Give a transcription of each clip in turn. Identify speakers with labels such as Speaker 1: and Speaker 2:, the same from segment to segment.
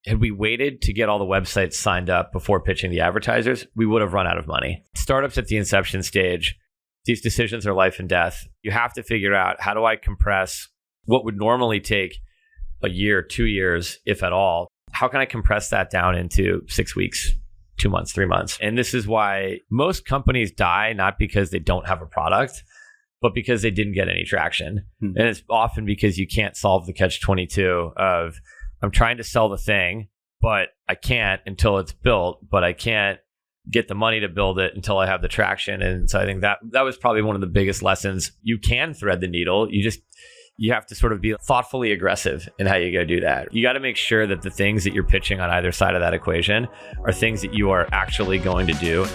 Speaker 1: had we waited to get all the websites signed up before pitching the advertisers, we would have run out of money. Startups at the inception stage, these decisions are life and death. You have to figure out, how do I compress what would normally take a year, 2 years, if at all? How can I compress that down into 6 weeks, 2 months, 3 months? And this is why most companies die, not because they don't have a product, but because they didn't get any traction. And it's often because you can't solve the catch-22 of, I'm trying to sell the thing, but I can't until it's built, but I can't get the money to build it until I have the traction. And so I think that was probably one of the biggest lessons. You can thread the needle. You have to sort of be thoughtfully aggressive in how you go do that. You got to make sure that the things that you're pitching on either side of that equation are things that you are actually going to do.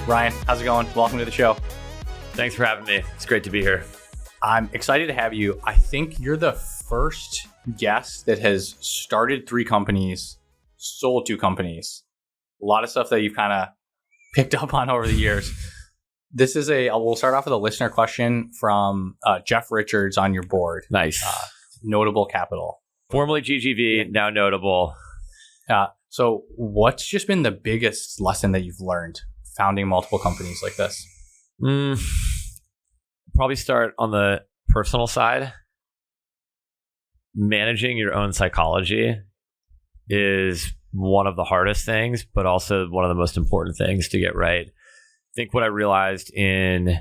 Speaker 2: Ryan, how's it going? Welcome to the show.
Speaker 1: Thanks for having me. It's great to be here.
Speaker 2: I'm excited to have you. I think you're the first guest that has started 3 companies, sold 2 companies. A lot of stuff that you've kind of picked up on over the years. This is we'll start off with a listener question from Jeff Richards on your board.
Speaker 1: Nice.
Speaker 2: Notable Capital.
Speaker 1: Formerly GGV, now Notable.
Speaker 2: So what's just been the biggest lesson that you've learned founding multiple companies like this?
Speaker 1: Probably start on the personal side. Managing your own psychology is one of the hardest things, but also one of the most important things to get right. I think what I realized in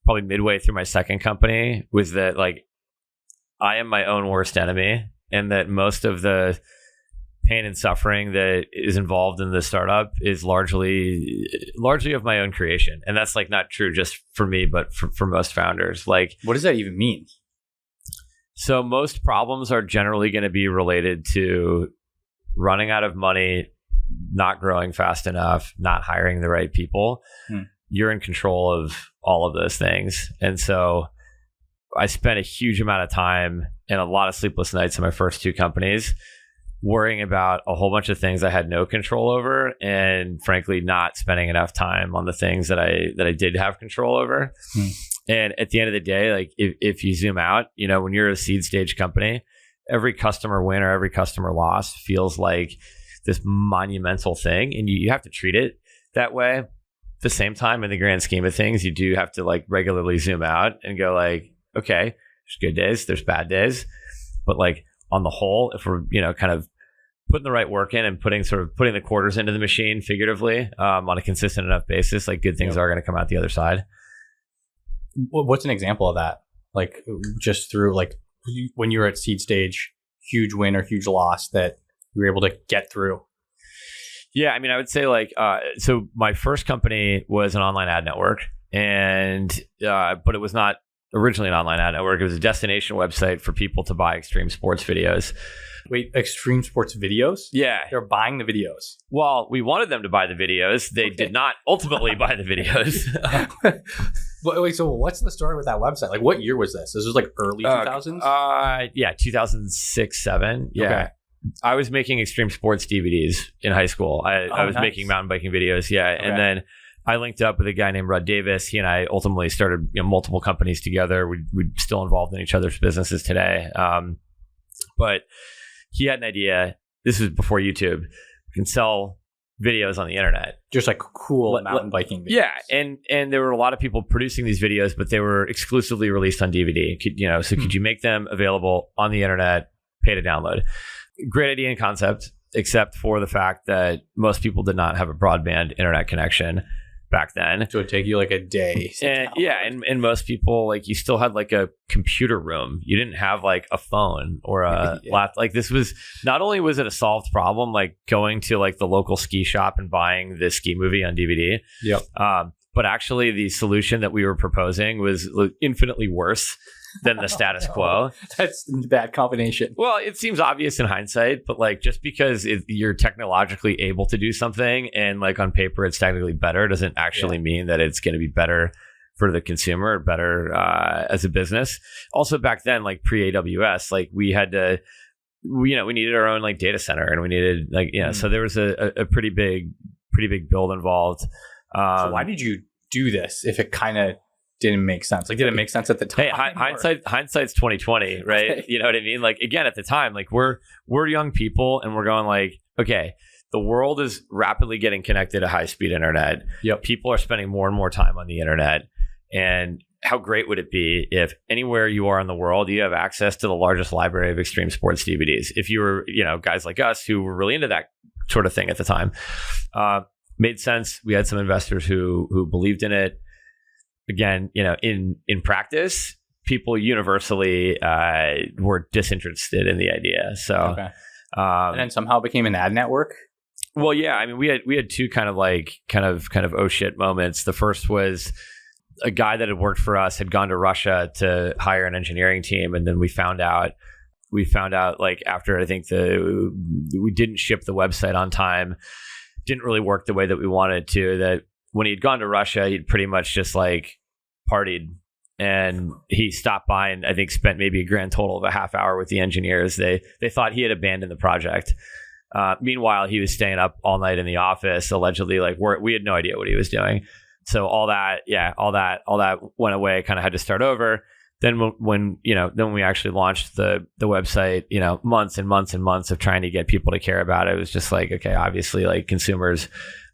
Speaker 1: probably midway through my second company was that, like, I am my own worst enemy, and that most of the pain and suffering that is involved in the startup is largely of my own creation. And that's like not true just for me, but for most founders. Like,
Speaker 2: what does that even mean?
Speaker 1: So most problems are generally going to be related to running out of money, not growing fast enough, not hiring the right people. You're in control of all of those things. And so I spent a huge amount of time and a lot of sleepless nights in my first 2 companies worrying about a whole bunch of things I had no control over, and frankly, not spending enough time on the things that I did have control over. And at the end of the day, like, if you zoom out, when you're a seed stage company, every customer win or every customer loss feels like this monumental thing, and you have to treat it that way. At the same time, in the grand scheme of things, you do have to like regularly zoom out and go like, okay, there's good days, there's bad days, but like on the whole, if we're kind of putting the right work in and putting the quarters into the machine figuratively on a consistent enough basis, like, good things are going to come out the other side.
Speaker 2: What's an example of that? Like, just through like when you were at seed stage, huge win or huge loss that you were able to get through?
Speaker 1: Yeah, I mean, I would say like, so my first company was an online ad network, and but it was not originally an online ad network. It was a destination website for people to buy extreme sports videos.
Speaker 2: Wait, extreme sports videos?
Speaker 1: Yeah.
Speaker 2: They're buying the videos.
Speaker 1: Well, we wanted them to buy the videos. They did not ultimately buy the videos.
Speaker 2: Wait, so what's the story with that website? Like, what year was this? This was like early 2000s?
Speaker 1: Yeah, 2006, 2007. Yeah.
Speaker 2: Okay.
Speaker 1: I was making extreme sports DVDs in high school. I was making mountain biking videos. Yeah. Okay. And then I linked up with a guy named Rudd Davis. He and I ultimately started multiple companies together. We're still involved in each other's businesses today. But he had an idea. This was before YouTube. We can sell videos on the internet.
Speaker 2: Just like cool mountain biking videos.
Speaker 1: Yeah. And there were a lot of people producing these videos, but they were exclusively released on DVD. Could you make them available on the internet, pay to download? Great idea and concept, except for the fact that most people did not have a broadband internet connection back then.
Speaker 2: So it'd take you like a day.
Speaker 1: And most people, like, you still had like a computer room. You didn't have like a phone or a laptop. Like, this was, not only was it a solved problem, like going to like the local ski shop and buying the ski movie on DVD.
Speaker 2: Yep.
Speaker 1: But actually the solution that we were proposing was infinitely worse than the status quo.
Speaker 2: That's a bad combination.
Speaker 1: Well, it seems obvious in hindsight, but like, just because you're technologically able to do something and like on paper it's technically better doesn't actually mean that it's going to be better for the consumer or better as a business. Also back then, like pre-AWS, like we had to, we needed our own like data center, and we needed like, so there was a pretty big build involved.
Speaker 2: So why did you do this if it kind of didn't make sense? Like, did it make sense at the time?
Speaker 1: Hey, hindsight's 2020, right?
Speaker 2: Okay.
Speaker 1: You know what I mean? Like, again, at the time, like we're young people and we're going like, okay, the world is rapidly getting connected to high-speed internet.
Speaker 2: Yep.
Speaker 1: People are spending more and more time on the internet. And how great would it be if anywhere you are in the world, you have access to the largest library of extreme sports DVDs? If you were, guys like us who were really into that sort of thing at the time, made sense. We had some investors who believed in it. Again, in practice, people universally were disinterested in the idea. So,
Speaker 2: okay. And then somehow it became an ad network.
Speaker 1: Well, yeah. I mean, we had two kind of oh shit moments. The first was a guy that had worked for us had gone to Russia to hire an engineering team, and then we found out like after I think we didn't ship the website on time, didn't really work the way that we wanted to. That when he'd gone to Russia, he'd pretty much just like partied, and he stopped by and I think spent maybe a grand total of a half hour with the engineers. They thought he had abandoned the project. Meanwhile, he was staying up all night in the office, allegedly. Like we had no idea what he was doing. So all that went away. Kind of had to start over. Then when we actually launched the website, months and months and months of trying to get people to care about it. It was just like, okay, obviously, like consumers,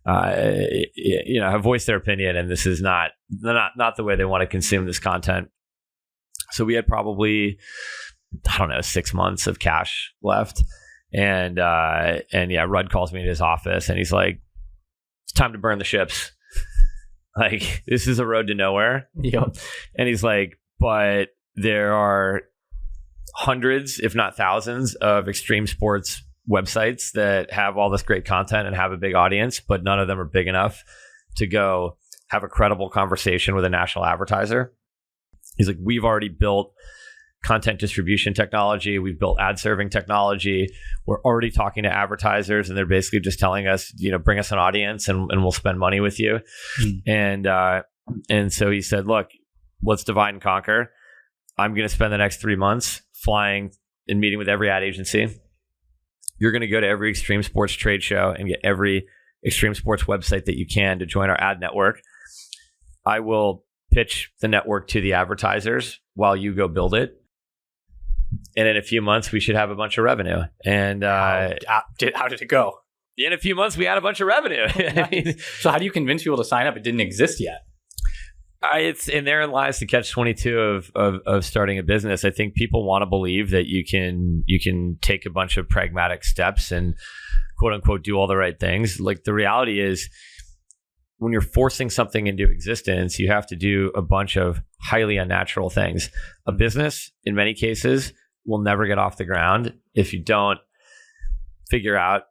Speaker 1: have voiced their opinion, and this is not the way they want to consume this content. So we had probably, 6 months of cash left, and Rudd calls me in his office, and he's like, "It's time to burn the ships. Like this is a road to nowhere."
Speaker 2: Yep.
Speaker 1: And he's like, "But there are hundreds, if not thousands, of extreme sports websites that have all this great content and have a big audience, but none of them are big enough to go have a credible conversation with a national advertiser." He's like, "We've already built content distribution technology. We've built ad serving technology. We're already talking to advertisers, and they're basically just telling us, bring us an audience and we'll spend money with you." And so he said, "Look, let's divide and conquer. I'm going to spend the next 3 months flying and meeting with every ad agency. You're going to go to every extreme sports trade show and get every extreme sports website that you can to join our ad network. I will pitch the network to the advertisers while you go build it. And in a few months, we should have a bunch of revenue." And
Speaker 2: how did it go?
Speaker 1: In a few months, we had a bunch of revenue.
Speaker 2: So how do you convince people to sign up? It didn't exist yet.
Speaker 1: And therein lies the catch-22 of starting a business. I think people want to believe that you can take a bunch of pragmatic steps and quote unquote do all the right things. Like the reality is, when you're forcing something into existence, you have to do a bunch of highly unnatural things. A business, in many cases, will never get off the ground if you don't figure out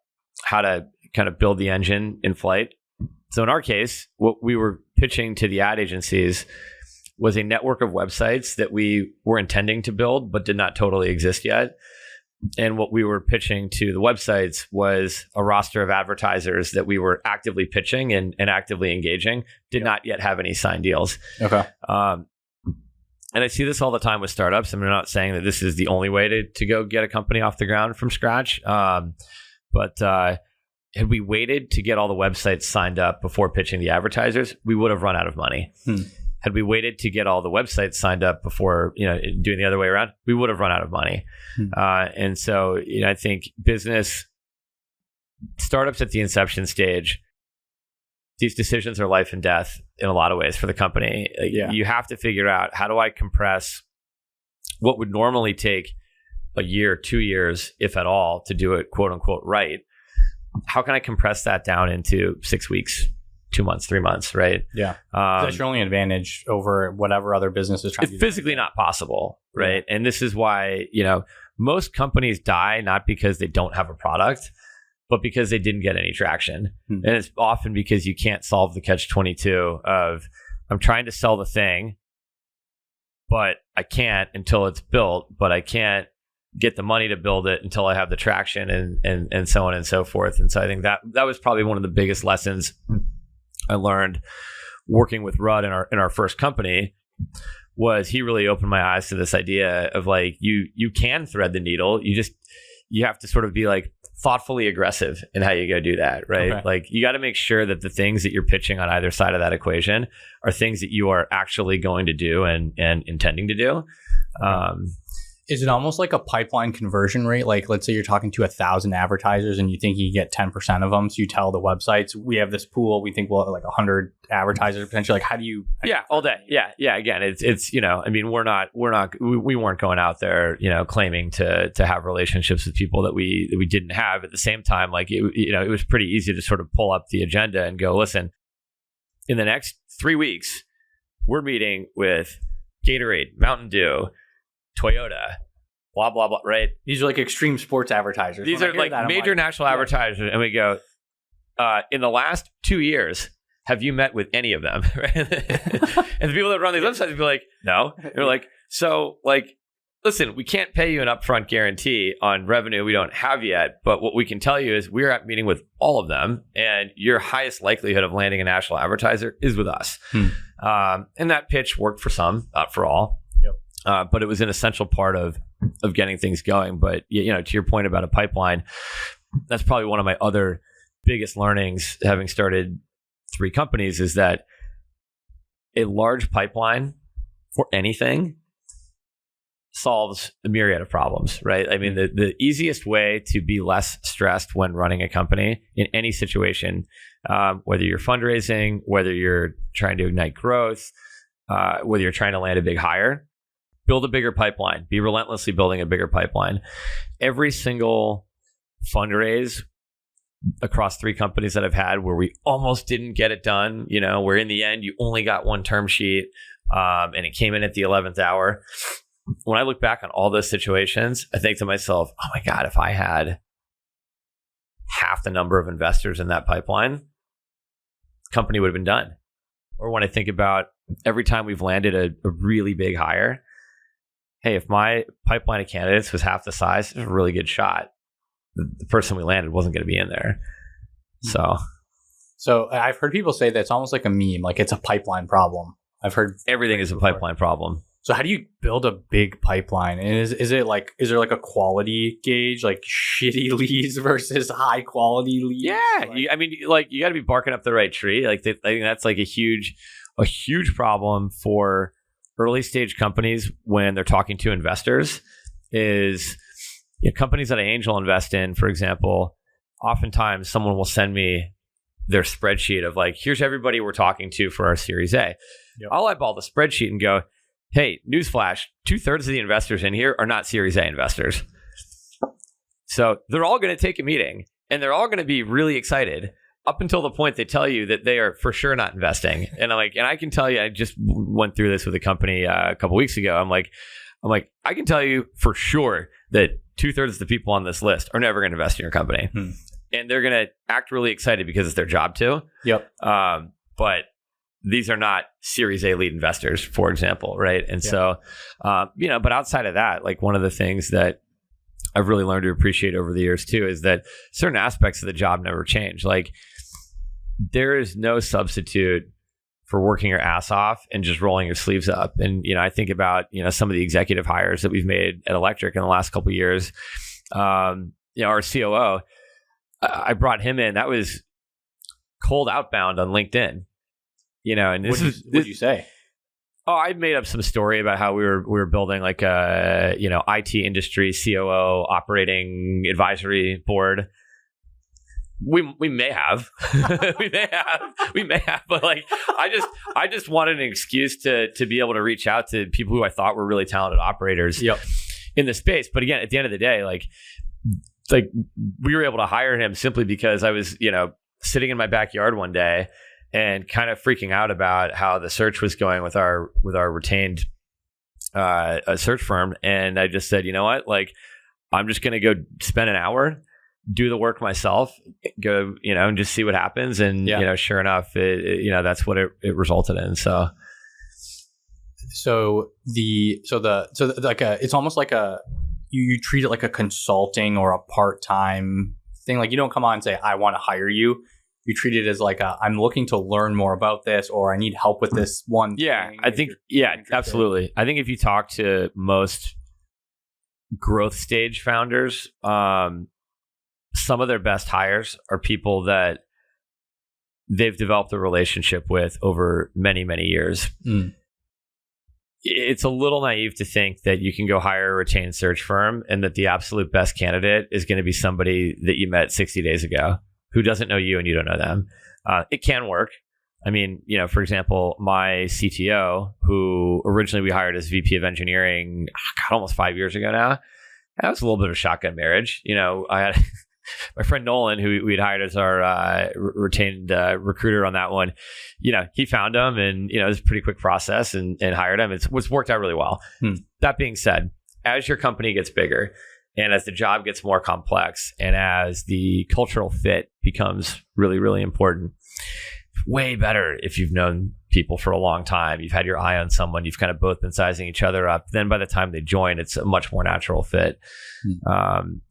Speaker 1: how to kind of build the engine in flight. So in our case, what we were pitching to the ad agencies was a network of websites that we were intending to build, but did not totally exist yet. And what we were pitching to the websites was a roster of advertisers that we were actively pitching and actively engaging, did not yet have any signed deals.
Speaker 2: Okay.
Speaker 1: And I see this all the time with startups. I'm not saying that this is the only way to go get a company off the ground from scratch. But had we waited to get all the websites signed up before pitching the advertisers, we would have run out of money. Had we waited to get all the websites signed up before, doing the other way around, we would have run out of money. And so, I think business startups at the inception stage, these decisions are life and death in a lot of ways for the company. You have to figure out, how do I compress what would normally take a year, 2 years, if at all, to do it quote unquote right? How can I compress that down into 6 weeks, 2 months, 3 months, right?
Speaker 2: Yeah. That's your only advantage over whatever other business is trying to do.
Speaker 1: It's physically not possible, right? Yeah. And this is why, most companies die not because they don't have a product, but because they didn't get any traction. And it's often because you can't solve the catch-22 of, I'm trying to sell the thing, but I can't until it's built, but I can't get the money to build it until I have the traction and so on and so forth. And so I think that was probably one of the biggest lessons I learned working with Rudd in our first company, was he really opened my eyes to this idea of like, you can thread the needle. You have to sort of be like thoughtfully aggressive in how you go do that, right?
Speaker 2: Okay.
Speaker 1: Like you got to make sure that the things that you're pitching on either side of that equation are things that you are actually going to do and intending to do.
Speaker 2: Is it almost like a pipeline conversion rate? Like, let's say you're talking to 1,000 advertisers and you think you get 10% of them. So you tell the websites, we have this pool. We think we'll have like 100 advertisers potentially. Like, how do you?
Speaker 1: Yeah, all day. Yeah. Again, it's I mean, we weren't going out there, claiming to have relationships with people that we didn't have. At the same time, like it was pretty easy to sort of pull up the agenda and go, listen, in the next 3 weeks, we're meeting with Gatorade, Mountain Dew, Toyota, blah, blah, blah, right?
Speaker 2: These are like extreme sports advertisers.
Speaker 1: These are like major national advertisers. And we go, in the last 2 years, have you met with any of them? Right? And the people that run these websites would be like, no. They're like, so like, listen, we can't pay you an upfront guarantee on revenue we don't have yet. But what we can tell you is we're at meeting with all of them. And your highest likelihood of landing a national advertiser is with us. And that pitch worked for some, not for all. But it was an essential part of getting things going. But to your point about a pipeline, that's probably one of my other biggest learnings, having started 3 companies, is that a large pipeline for anything solves a myriad of problems, right? I mean, the easiest way to be less stressed when running a company in any situation, whether you're fundraising, whether you're trying to ignite growth, whether you're trying to land a big hire, build a bigger pipeline. Be relentlessly building a bigger pipeline. Every single fundraise across 3 companies that I've had where we almost didn't get it done, where in the end you only got one term sheet, and it came in at the 11th hour. When I look back on all those situations, I think to myself, oh my God, if I had half the number of investors in that pipeline, the company would have been done. Or when I think about every time we've landed a really big hire, hey, if my pipeline of candidates was half the size, there's a really good shot the person we landed wasn't going to be in there. So
Speaker 2: I've heard people say that it's almost like a meme, like it's a pipeline problem. I've heard
Speaker 1: everything is a pipeline problem.
Speaker 2: So how do you build a big pipeline? And is there like a quality gauge, like shitty leads versus high quality leads?
Speaker 1: Yeah, you got to be barking up the right tree. Like I think that's like a huge problem for early stage companies when they're talking to investors. Is companies that I angel invest in, for example, oftentimes someone will send me their spreadsheet of like, here's everybody we're talking to for our Series A. Yep. I'll eyeball the spreadsheet and go, hey, newsflash, 2/3 of the investors in here are not Series A investors. So they're all going to take a meeting and they're all going to be really excited up until the point they tell you that they are for sure not investing. And I'm like, and I can tell you, I just went through this with a company a couple weeks ago. I'm like, I can tell you for sure that 2/3 of the people on this list are never going to invest in your company. And they're going to act really excited because it's their job to.
Speaker 2: Yep.
Speaker 1: But these are not Series A lead investors, for example, right? And so, but outside of that, like one of the things that I've really learned to appreciate over the years too is that certain aspects of the job never change. Like there is no substitute for working your ass off and just rolling your sleeves up. And, I think about, some of the executive hires that we've made at Electric in the last couple of years. Our COO, I brought him in. That was cold outbound on LinkedIn. And
Speaker 2: what did you say?
Speaker 1: Oh, I made up some story about how we were building like a IT industry COO operating advisory board. We may have, we may have, but like I just wanted an excuse to be able to reach out to people who I thought were really talented operators in the space. But again, at the end of the day, like we were able to hire him simply because I was sitting in my backyard one day and kind of freaking out about how the search was going with our retained search firm. And I just said, you know what, like, I'm just going to go spend an hour, do the work myself, go, and just see what happens. And, sure enough, that's what it resulted in. So it's almost like you treat it like a consulting or a part-time thing. Like you don't come on and say, I want to hire you. You treat it as like I'm looking to learn more about this, or I need help with this one thing. I think, absolutely. I think if you talk to most growth stage founders, some of their best hires are people that they've developed a relationship with over many, many years. It's a little naive to think that you can go hire a retained search firm and that the absolute best candidate is going to be somebody that you met 60 days ago who doesn't know you and you don't know them. It can work. I mean, for example, my CTO, who originally we hired as VP of engineering, almost 5 years ago now, that was a little bit of a shotgun marriage. I had my friend Nolan, who we'd hired as our retained recruiter on that one. He found him, and it was a pretty quick process, and hired him. It's worked out really well. That being said, as your company gets bigger, and as the job gets more complex, and as the cultural fit becomes really, really important, way better if you've known people for a long time. You've had your eye on someone. You've kind of both been sizing each other up. Then by the time they join, it's a much more natural fit.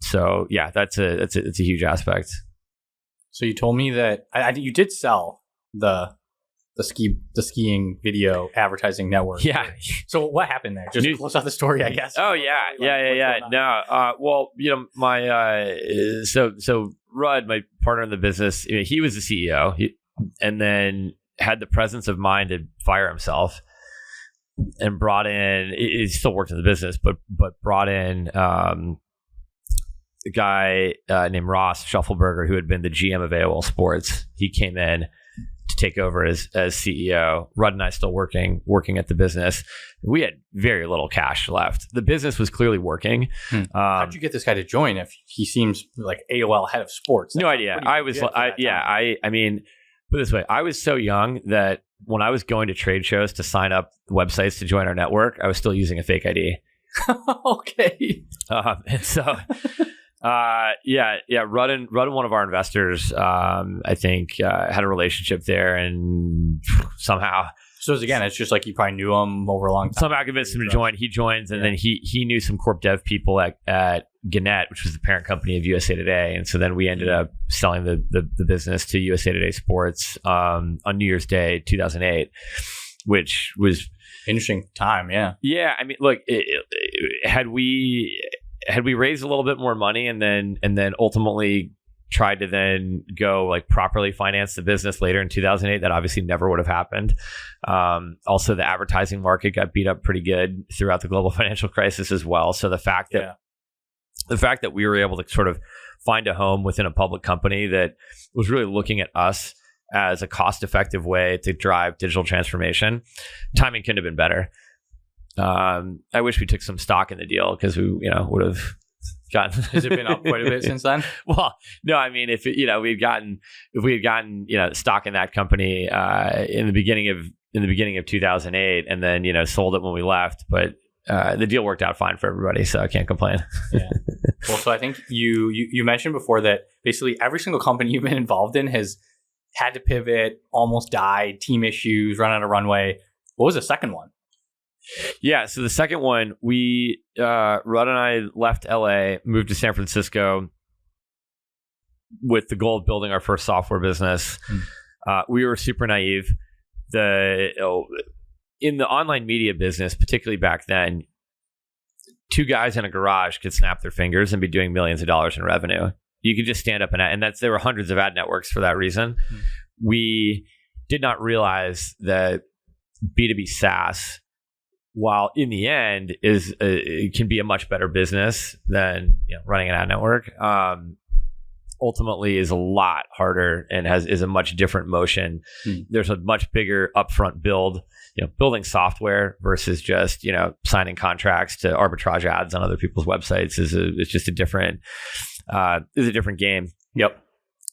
Speaker 1: So yeah, it's a huge aspect.
Speaker 2: So you told me that you did sell the skiing video advertising network.
Speaker 1: Yeah.
Speaker 2: So what happened there? Just close out the story, I guess.
Speaker 1: Oh yeah, yeah. No, well, my so Rudd, my partner in the business, he was the CEO. And then had the presence of mind to fire himself and brought in, he still worked in the business, but brought in a guy named Ross Shuffleberger, who had been the GM of AOL Sports. He came in to take over as CEO. Rudd and I still working at the business. We had very little cash left. The business was clearly working.
Speaker 2: How did you get this guy to join if he seems like AOL head of sports?
Speaker 1: No idea. I mean, put it this way, I was so young that when I was going to trade shows to sign up websites to join our network, I was still using a fake ID.
Speaker 2: Okay.
Speaker 1: And so, Rudd and one of our investors, I think, had a relationship there, and somehow.
Speaker 2: So again, it's just like you probably knew him over a long time.
Speaker 1: Somehow convinced him to join. He joins, and then he knew some corp dev people at Gannett, which was the parent company of USA Today. And so then we ended up selling the business to USA Today Sports on New Year's Day, 2008, which was
Speaker 2: interesting time. Yeah.
Speaker 1: Yeah. I mean, look, had we raised a little bit more money and then ultimately tried to then go like properly finance the business later in 2008, that obviously never would have happened. Also, the advertising market got beat up pretty good throughout the global financial crisis as well. So the fact that we were able to sort of find a home within a public company that was really looking at us as a cost-effective way to drive digital transformation, timing couldn't have been better. I wish we took some stock in the deal because we, would have gotten. Has
Speaker 2: it been up quite a bit since then?
Speaker 1: Well, no, I mean, if we had gotten stock in that company in the beginning of 2008, and then sold it when we left, but the deal worked out fine for everybody, so I can't complain.
Speaker 2: Yeah. Well, so I think you mentioned before that basically every single company you've been involved in has had to pivot, almost died, team issues, run out of runway. What was the second one?
Speaker 1: Yeah, so the second one, Rudd and I left LA, moved to San Francisco with the goal of building our first software business. We were super naive. In the online media business, particularly back then, two guys in a garage could snap their fingers and be doing millions of dollars in revenue. You could just stand up and there were hundreds of ad networks for that reason. We did not realize that B2B SaaS, while in the end it can be a much better business than running an ad network, ultimately is a lot harder and is a much different motion. There's a much bigger upfront build. Building software versus just signing contracts to arbitrage ads on other people's websites is just a different game.
Speaker 2: Yep.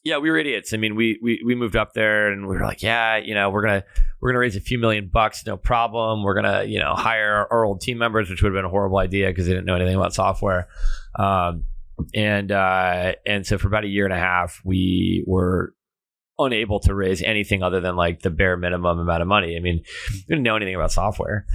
Speaker 1: Yeah, we were idiots. I mean, we moved up there and we were like, we're gonna raise a few $1,000,000, no problem. We're gonna hire our old team members, which would have been a horrible idea because they didn't know anything about software. And so for about a year and a half, we were unable to raise anything other than like the bare minimum amount of money. I mean, we didn't know anything about software.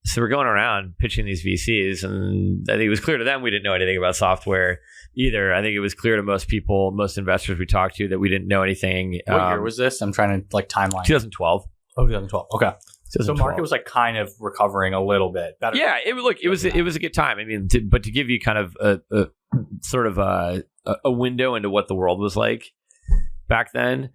Speaker 1: So we're going around pitching these VCs, and I think it was clear to them we didn't know anything about software either. I think it was clear to most people, most investors we talked to, that we didn't know anything.
Speaker 2: What year was this? I'm trying to timeline.
Speaker 1: 2012.
Speaker 2: Oh, 2012. Okay. 2012. So market was kind of recovering a little bit. Better.
Speaker 1: Yeah, it was a good time. I mean, but to give you kind of sort of a window into what the world was like back then.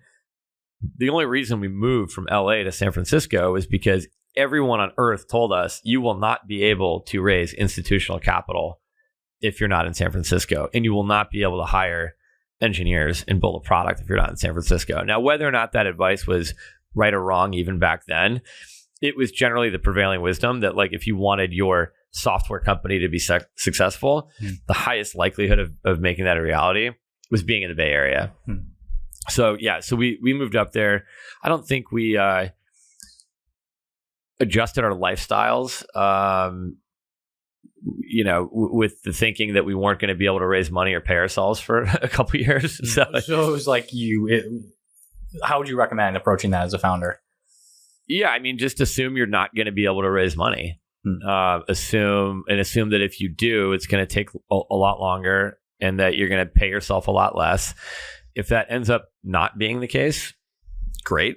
Speaker 1: The only reason we moved from LA to San Francisco was because everyone on earth told us you will not be able to raise institutional capital if you're not in San Francisco, and you will not be able to hire engineers and build a product if you're not in San Francisco. Now, whether or not that advice was right or wrong, even back then, it was generally the prevailing wisdom that, like, if you wanted your software company to be successful, the highest likelihood of making that a reality was being in the Bay Area. So we moved up there. I don't think we adjusted our lifestyles, with the thinking that we weren't going to be able to raise money or pay ourselves for a couple of years. So
Speaker 2: it was like how would you recommend approaching that as a founder?
Speaker 1: Yeah, I mean, just assume you're not going to be able to raise money. Assume that if you do, it's going to take a lot longer, and that you're going to pay yourself a lot less. If that ends up not being the case, great.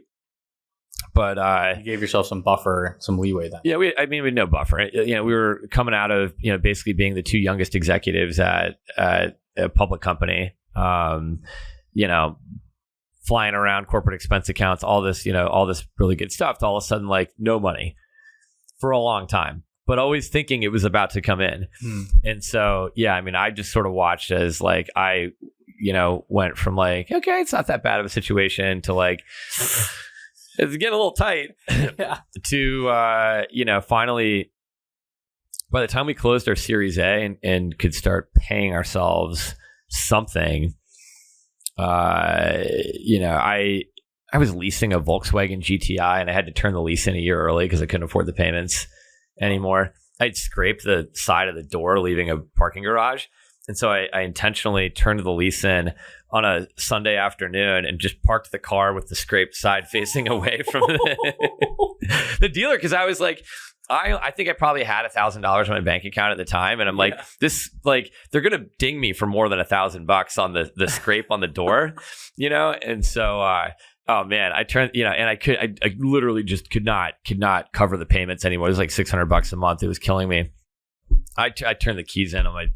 Speaker 1: But
Speaker 2: you gave yourself some buffer, some leeway then.
Speaker 1: Yeah, we had no buffer. We were coming out of basically being the two youngest executives at a public company. Flying around corporate expense accounts, all this really good stuff. To all of a sudden, like, no money for a long time, but always thinking it was about to come in. And so, yeah, I mean, I just sort of watched as, like, I, went from, like, okay, it's not that bad of a situation, to, like, it's getting a little tight. To, finally, by the time we closed our Series A and could start paying ourselves something, I was leasing a Volkswagen GTI, and I had to turn the lease in a year early because I couldn't afford the payments anymore. I'd scraped the side of the door leaving a parking garage. And so I intentionally turned the lease in on a Sunday afternoon and just parked the car with the scraped side facing away from the dealer, because I was like, I think I probably had $1,000 in my bank account at the time, and I'm like, they're gonna ding me for more than $1,000 on the scrape on the door, And so, oh man, I turned, and I literally just could not cover the payments anymore. It was like $600 a month. It was killing me. I turned the keys in on my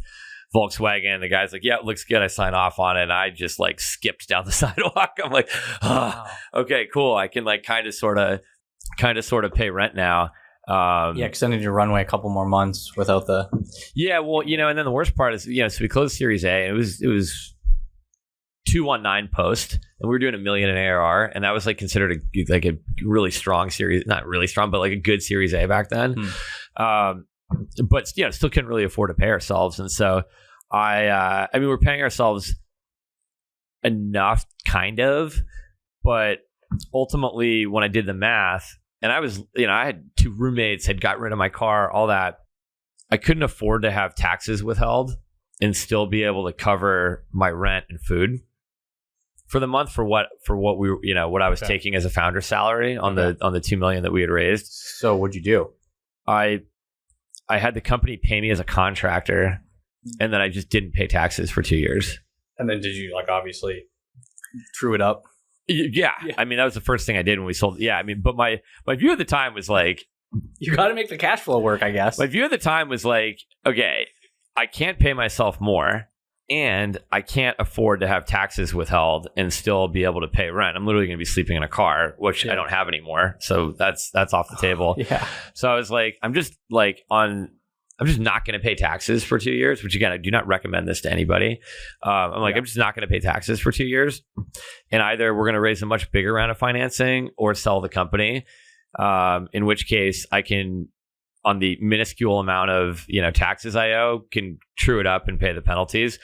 Speaker 1: Volkswagen. The guy's like, yeah, it looks good. I sign off on it. And I just, like, skipped down the sidewalk. I'm like, okay, cool. I can, like, kind of sort of pay rent now.
Speaker 2: Extended your runway a couple more months without the.
Speaker 1: Yeah, well, and then the worst part is, so we closed Series A, and it was 219 post, and we were doing $1 million in ARR, and that was, like, considered a really strong series, not really strong, but, like, a good Series A back then. But still couldn't really afford to pay ourselves, and so I mean, we're paying ourselves enough, kind of, but ultimately, when I did the math, and I was, I had 2 roommates, had got rid of my car, all that, I couldn't afford to have taxes withheld and still be able to cover my rent and food for the month for what we what I was taking as a founder salary on the $2 million that we had raised.
Speaker 2: So what'd you do?
Speaker 1: I had the company pay me as a contractor, and then I just didn't pay taxes for 2 years.
Speaker 2: And then did you, like, obviously true it up?
Speaker 1: Yeah. I mean, that was the first thing I did when we sold. Yeah. I mean, but my view at the time was like,
Speaker 2: you got to make the cash flow work, I guess.
Speaker 1: My view at the time was like, okay, I can't pay myself more, and I can't afford to have taxes withheld and still be able to pay rent. I'm literally going to be sleeping in a car, which I don't have anymore. So that's off the table. So I was like, I'm just not going to pay taxes for 2 years, which, again, I do not recommend this to anybody. I'm just not going to pay taxes for 2 years. And either we're going to raise a much bigger round of financing or sell the company, in which case I can, on the minuscule amount of taxes I owe, can true it up and pay the penalties.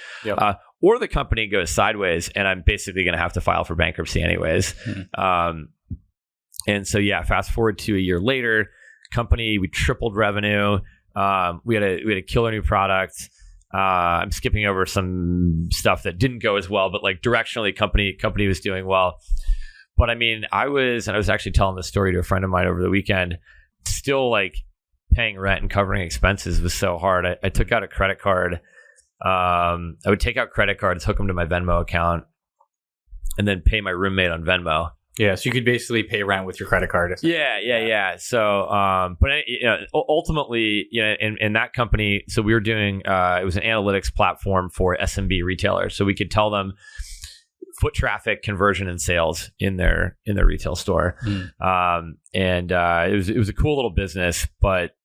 Speaker 1: Or the company goes sideways, and I'm basically going to have to file for bankruptcy anyways. And so, fast forward to a year later, company, we tripled revenue. We had a killer new product. I'm skipping over some stuff that didn't go as well, but, like, directionally, company was doing well. But I mean, I was actually telling this story to a friend of mine over the weekend. Still, like, paying rent and covering expenses was so hard. I took out a credit card. I would take out credit cards, hook them to my Venmo account, and then pay my roommate on Venmo.
Speaker 2: Yeah, so you could basically pay rent with your credit card.
Speaker 1: Yeah. So, but ultimately, in that company, so we were doing, it was an analytics platform for SMB retailers. So we could tell them foot traffic, conversion, and sales in their retail store. And it was a cool little business, but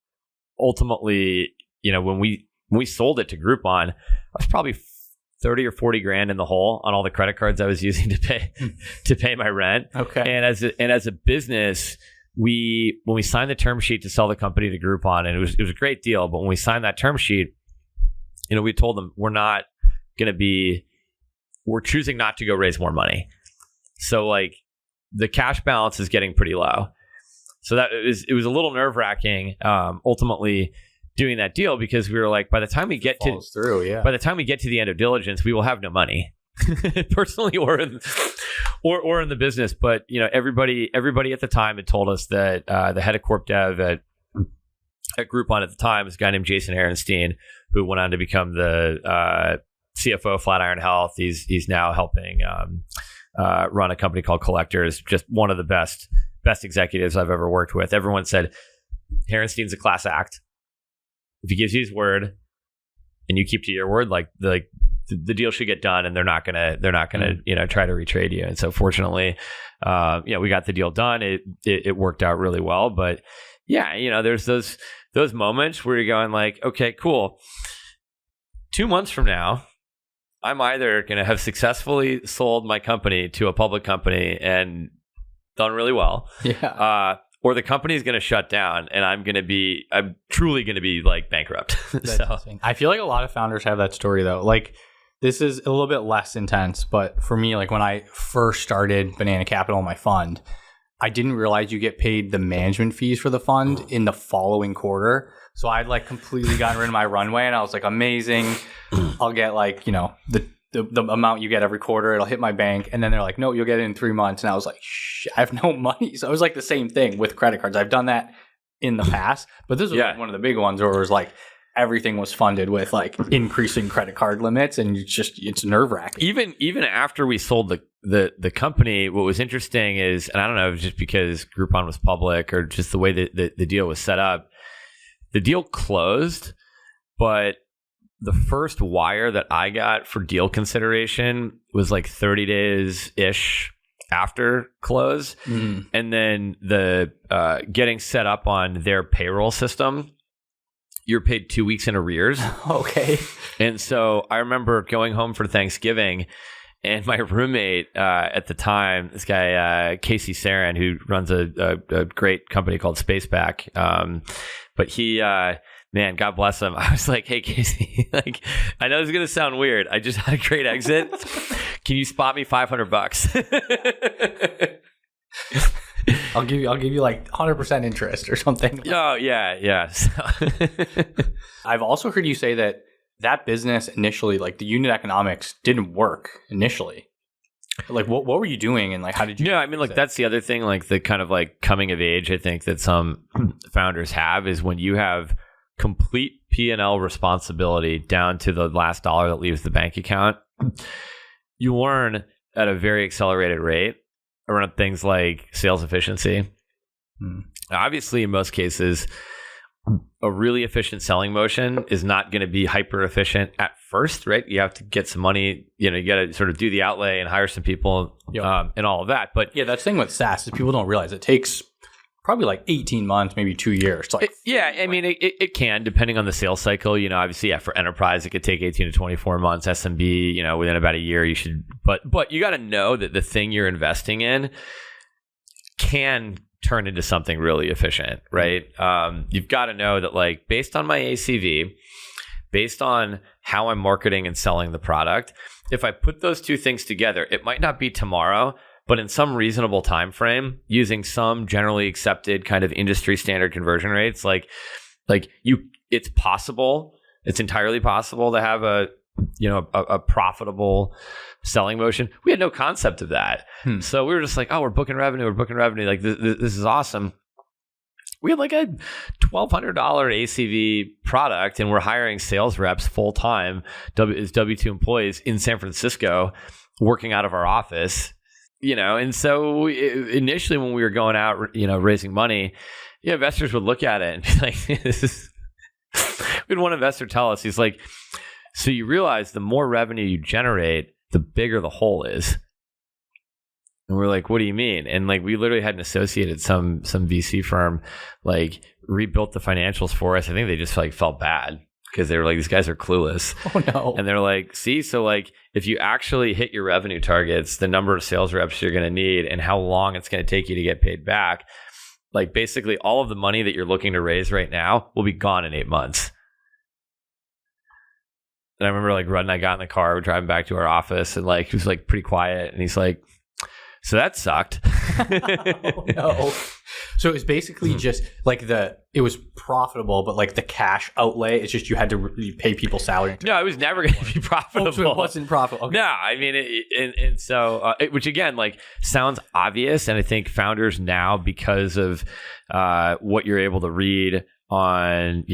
Speaker 1: ultimately, when we sold it to Groupon, I was probably 30 or 40 grand in the hole on all the credit cards I was using to pay my rent.
Speaker 2: Okay.
Speaker 1: And as a business, when we signed the term sheet to sell the company to Groupon, and it was a great deal, but when we signed that term sheet, we told them we're choosing not to go raise more money. So like the cash balance is getting pretty low. So it was a little nerve-wracking, ultimately doing that deal, because we were like, by the time we get to the end of diligence, we will have no money, personally or in the business. But everybody at the time had told us that the head of corp dev at Groupon at the time was a guy named Jason Aaronstein, who went on to become the CFO Flatiron Health. He's now helping run a company called Collectors. Just one of the best executives I've ever worked with. Everyone said Aaronstein's a class act. If he gives you his word and you keep to your word, like the deal should get done, and they're not gonna try to retrade you. And so fortunately, we got the deal done. It worked out really well. But yeah, there's those moments where you're going like, okay, cool. 2 months from now, I'm either going to have successfully sold my company to a public company and done really well.
Speaker 2: Yeah.
Speaker 1: Or the company is going to shut down, and I'm truly going to be like bankrupt. So
Speaker 2: I feel like a lot of founders have that story though. Like this is a little bit less intense, but for me, like when I first started Banana Capital, my fund, I didn't realize you get paid the management fees for the fund in the following quarter. So I'd like completely gotten rid of my runway, and I was like, amazing. I'll get like, the amount you get every quarter, it'll hit my bank. And then they're like, no, you'll get it in 3 months. And I was like, I have no money. So it was like the same thing with credit cards. I've done that in the past, but this was like one of the big ones where it was like everything was funded with like increasing credit card limits, and it's nerve wracking.
Speaker 1: Even after we sold the company, what was interesting is, and I don't know, just because Groupon was public or just the way that the deal was set up, the deal closed, but the first wire that I got for deal consideration was like 30 days-ish after close. And then the getting set up on their payroll system, you're paid 2 weeks in arrears.
Speaker 2: Okay.
Speaker 1: And so I remember going home for Thanksgiving, and my roommate at the time, this guy, Casey Sarin, who runs a great company called Spaceback, but he... man, God bless him. I was like, hey, Casey, like, I know this is going to sound weird. I just had a great exit. Can you spot me $500?
Speaker 2: I'll give you like 100% interest or something.
Speaker 1: Oh, yeah. So
Speaker 2: I've also heard you say that business initially, like the unit economics didn't work initially. Like what were you doing, and like how did you?
Speaker 1: Yeah, I mean, like that's the other thing, like the kind of like coming of age I think that some founders have is when you have complete P&L responsibility down to the last dollar that leaves the bank account, you learn at a very accelerated rate around things like sales efficiency. Obviously, in most cases, a really efficient selling motion is not going to be hyper efficient at first, right? You have to get some money, you got to sort of do the outlay and hire some people and all of that. But
Speaker 2: yeah, that's the thing with SaaS is people don't realize it takes probably like 18 months, maybe 2 years. Like,
Speaker 1: I mean, it can, depending on the sales cycle. Obviously, for enterprise, it could take 18 to 24 months. SMB, within about a year, you should. But you got to know that the thing you're investing in can turn into something really efficient, right? You've got to know that, like, based on my ACV, based on how I'm marketing and selling the product, if I put those two things together, it might not be tomorrow, but in some reasonable time frame, using some generally accepted kind of industry standard conversion rates, it's possible. It's entirely possible to have a profitable selling motion. We had no concept of that, so we were just like, oh, we're booking revenue. Like this is awesome. We had like a $1,200 ACV product, and we're hiring sales reps full time as W-2 employees in San Francisco, working out of our office. and so initially when we were going out, raising money, investors would look at it and be like, we had one investor tell us, he's like, so you realize the more revenue you generate, the bigger the hole is. And we're like, what do you mean? And like, we literally had an associated, some VC firm, like rebuilt the financials for us. I think they just like felt bad because they were like, these guys are clueless.
Speaker 2: Oh no.
Speaker 1: And they're like, see, so like if you actually hit your revenue targets, the number of sales reps you're going to need and how long it's going to take you to get paid back, like basically all of the money that you're looking to raise right now will be gone in 8 months. And I remember like Rudd and I got in the car, we're driving back to our office, and like he was like pretty quiet, and he's like, so that sucked.
Speaker 2: Oh, no. So it was basically just like it was profitable, but like the cash outlay, it's just you had to pay people salary.
Speaker 1: No, it was never going to be profitable.
Speaker 2: Oh, so it wasn't profitable. Okay.
Speaker 1: No, I mean, which again, like sounds obvious. And I think founders now, because of what you're able to read on,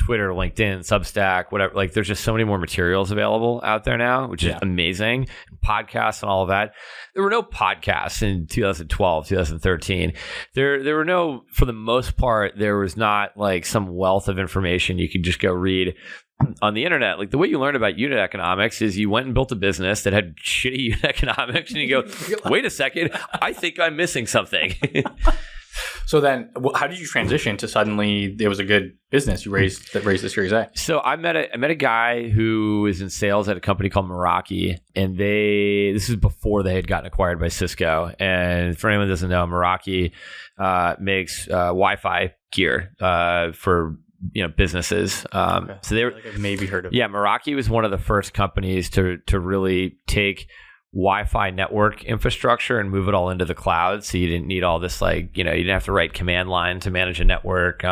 Speaker 1: Twitter, LinkedIn, Substack, whatever. Like, there's just so many more materials available out there now, which is amazing. Podcasts and all of that. There were no podcasts in 2012, 2013. There were no, for the most part, there was not like some wealth of information you could just go read on the internet. Like the way you learned about unit economics is you went and built a business that had shitty unit economics, and you go, wait a second, I think I'm missing something.
Speaker 2: So then, how did you transition to suddenly there was a good business you raised the Series A?
Speaker 1: So I met a guy who is in sales at a company called Meraki, and this is before they had gotten acquired by Cisco. And for anyone who doesn't know, Meraki makes Wi-Fi gear for businesses.
Speaker 2: Okay.
Speaker 1: So they were,
Speaker 2: I've maybe heard of.
Speaker 1: Yeah, Meraki was one of the first companies to really take Wi-Fi network infrastructure and move it all into the cloud. So you didn't need all this, like, you didn't have to write command line to manage a network.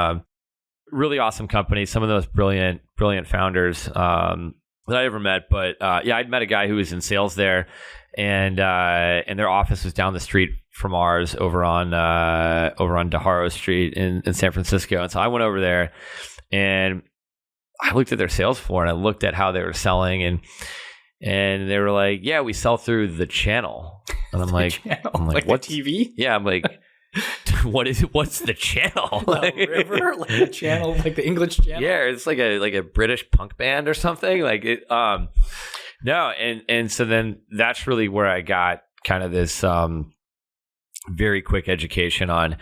Speaker 1: Really awesome company. Some of those brilliant founders that I ever met. But I'd met a guy who was in sales there, and their office was down the street from ours over on DeHaro Street in San Francisco. And so I went over there and I looked at their sales floor and I looked at how they were selling, and they were like, yeah, we sell through the channel. And I'm like,
Speaker 2: what TV?
Speaker 1: Yeah, I'm like, what is it? What's the channel?
Speaker 2: River? Like the channel, like the English channel?
Speaker 1: Yeah, it's like a British punk band or something. Like it no, and so then that's really where I got kind of this very quick education on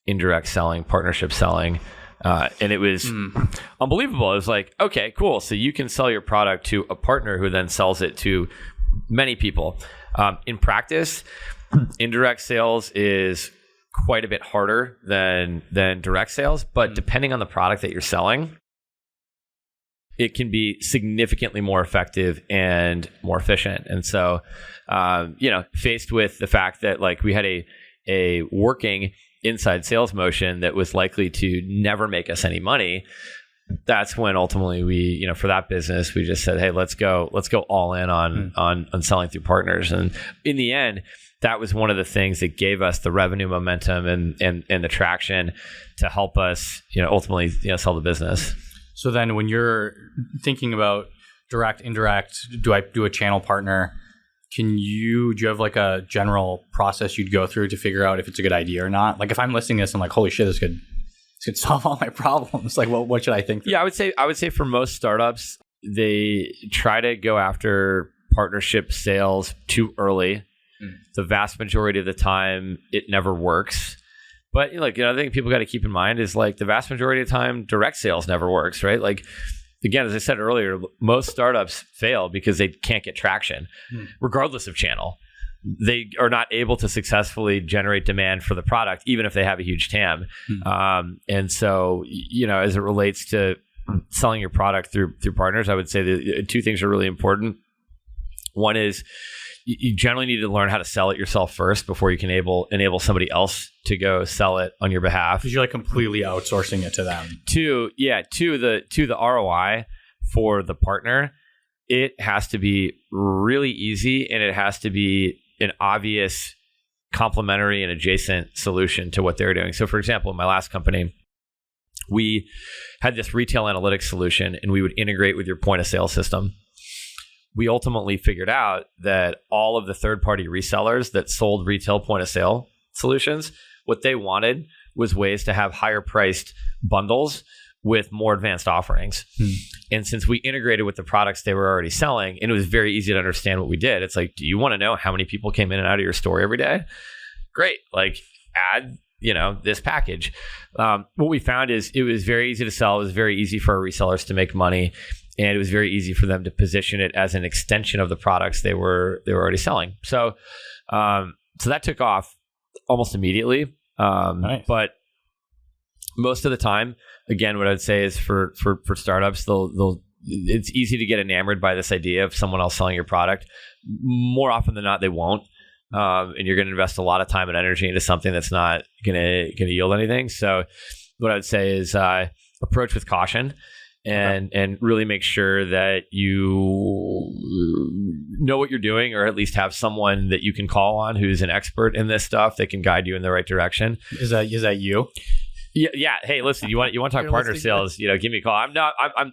Speaker 1: indirect selling, partnership selling. And it was unbelievable. It was like, okay, cool. So you can sell your product to a partner who then sells it to many people. In practice, indirect sales is quite a bit harder than direct sales, but depending on the product that you're selling, it can be significantly more effective and more efficient. And so, faced with the fact that like we had a working inside sales motion that was likely to never make us any money, that's when ultimately we, for that business, we just said, hey, let's go all in on selling through partners. And in the end, that was one of the things that gave us the revenue momentum and the traction to help us, ultimately, sell the business.
Speaker 2: So then when you're thinking about direct, indirect, do I do a channel partner? Do you have like a general process you'd go through to figure out if it's a good idea or not? Like if I'm listening to this, I'm like, holy shit, this could solve all my problems. Like, well, what should I think?
Speaker 1: Yeah, I would say for most startups, they try to go after partnership sales too early. The vast majority of the time, it never works. But I think people got to keep in mind is like the vast majority of the time, direct sales never works, right? Like, again, as I said earlier, most startups fail because they can't get traction, regardless of channel. They are not able to successfully generate demand for the product, even if they have a huge TAM. And so, as it relates to selling your product through partners, I would say that two things are really important. One is you generally need to learn how to sell it yourself first before you can enable somebody else to go sell it on your behalf.
Speaker 2: Because you're like completely outsourcing it to them.
Speaker 1: To the ROI for the partner, it has to be really easy and it has to be an obvious complementary and adjacent solution to what they're doing. So for example, in my last company, we had this retail analytics solution and we would integrate with your point of sale system. we ultimately figured out that all of the third-party resellers that sold retail point of sale solutions, what they wanted was ways to have higher priced bundles with more advanced offerings. And since we integrated with the products they were already selling, and it was very easy to understand what we did, it's like, do you want to know how many people came in and out of your store every day? Great. Like, add, this package. What we found is it was very easy to sell. It was very easy for our resellers to make money. And it was very easy for them to position it as an extension of the products they were already selling. So that took off almost immediately.
Speaker 2: Nice.
Speaker 1: But most of the time, again, what I'd say is for startups, it's easy to get enamored by this idea of someone else selling your product. More often than not, they won't. And you're going to invest a lot of time and energy into something that's not going to yield anything. So what I would say is approach with caution. And really make sure that you know what you're doing, or at least have someone that you can call on who's an expert in this stuff that can guide you in the right direction.
Speaker 2: Is that you?
Speaker 1: Yeah. Hey, listen, you want to talk partner sales? Give me a call.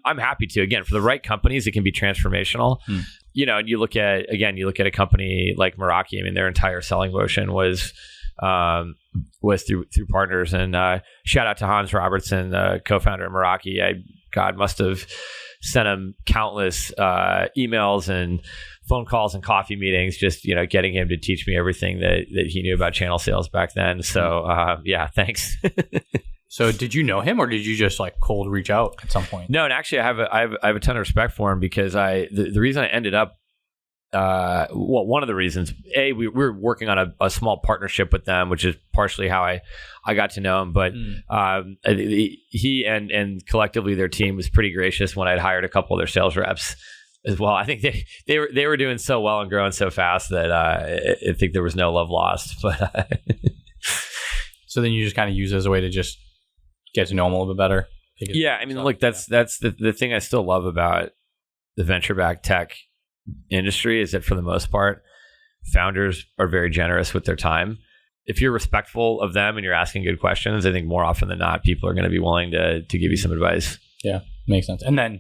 Speaker 1: I'm happy to. Again, for the right companies, it can be transformational. And you look at a company like Meraki. I mean, their entire selling motion was through partners. And shout out to Hans Robertson, co-founder of Meraki. God must have sent him countless emails and phone calls and coffee meetings, just getting him to teach me everything that he knew about channel sales back then. So thanks.
Speaker 2: So did you know him, or did you just like cold reach out at some point?
Speaker 1: No, and actually I have a ton of respect for him, because the reason I ended up one of the reasons, we were working on a small partnership with them, which is partially how I got to know him. But he and collectively their team was pretty gracious when I'd hired a couple of their sales reps as well. I think they were doing so well and growing so fast that I think there was no love lost. But
Speaker 2: so then you just kind of use it as a way to just get to know them a little bit better.
Speaker 1: Yeah, I mean, look, that's the thing I still love about the venture-backed tech industry, is that for the most part, founders are very generous with their time. If you're respectful of them and you're asking good questions, I think more often than not, people are going to be willing to give you some advice.
Speaker 2: Yeah, makes sense. And then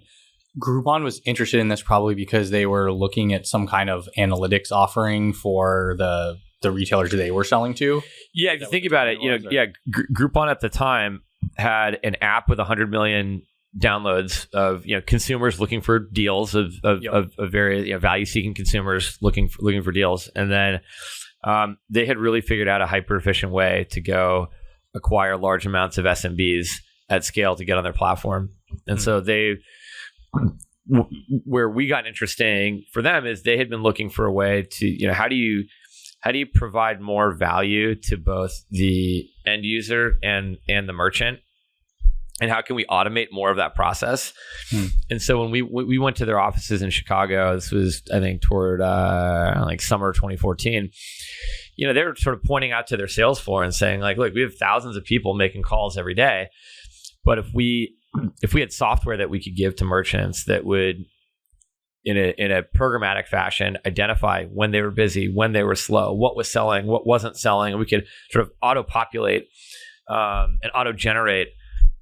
Speaker 2: Groupon was interested in this probably because they were looking at some kind of analytics offering for the retailers they were selling to.
Speaker 1: Yeah, if you think about it, Groupon at the time had an app with 100 million downloads of consumers looking for deals of various value-seeking consumers looking for deals, and then they had really figured out a hyper efficient way to go acquire large amounts of SMBs at scale to get on their platform. And so where we got interesting for them is they had been looking for a way to how do you provide more value to both the end user and the merchant, and how can we automate more of that process? And so when we went to their offices in Chicago, this was, I think, toward like summer 2014, they were sort of pointing out to their sales floor and saying, like, look, we have thousands of people making calls every day, but if we had software that we could give to merchants that would, in a programmatic fashion, identify when they were busy, when they were slow, what was selling, what wasn't selling, and we could sort of auto-populate and auto-generate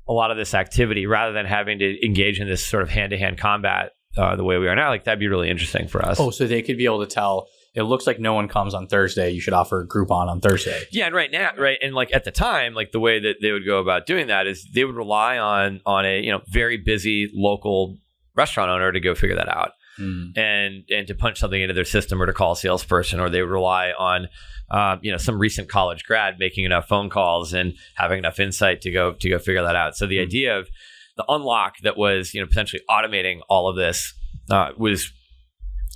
Speaker 1: a lot of this activity rather than having to engage in this sort of hand-to-hand combat the way we are now. Like, that'd be really interesting for us.
Speaker 2: Oh, so they could be able to tell, it looks like no one comes on Thursday, you should offer Groupon on Thursday.
Speaker 1: Yeah, and right now, and like at the time, like the way that they would go about doing that is they would rely on a very busy local restaurant owner to go figure that out. And to punch something into their system, or to call a salesperson, or they would rely on some recent college grad making enough phone calls and having enough insight to go figure that out. So the idea of the unlock that was potentially automating all of this was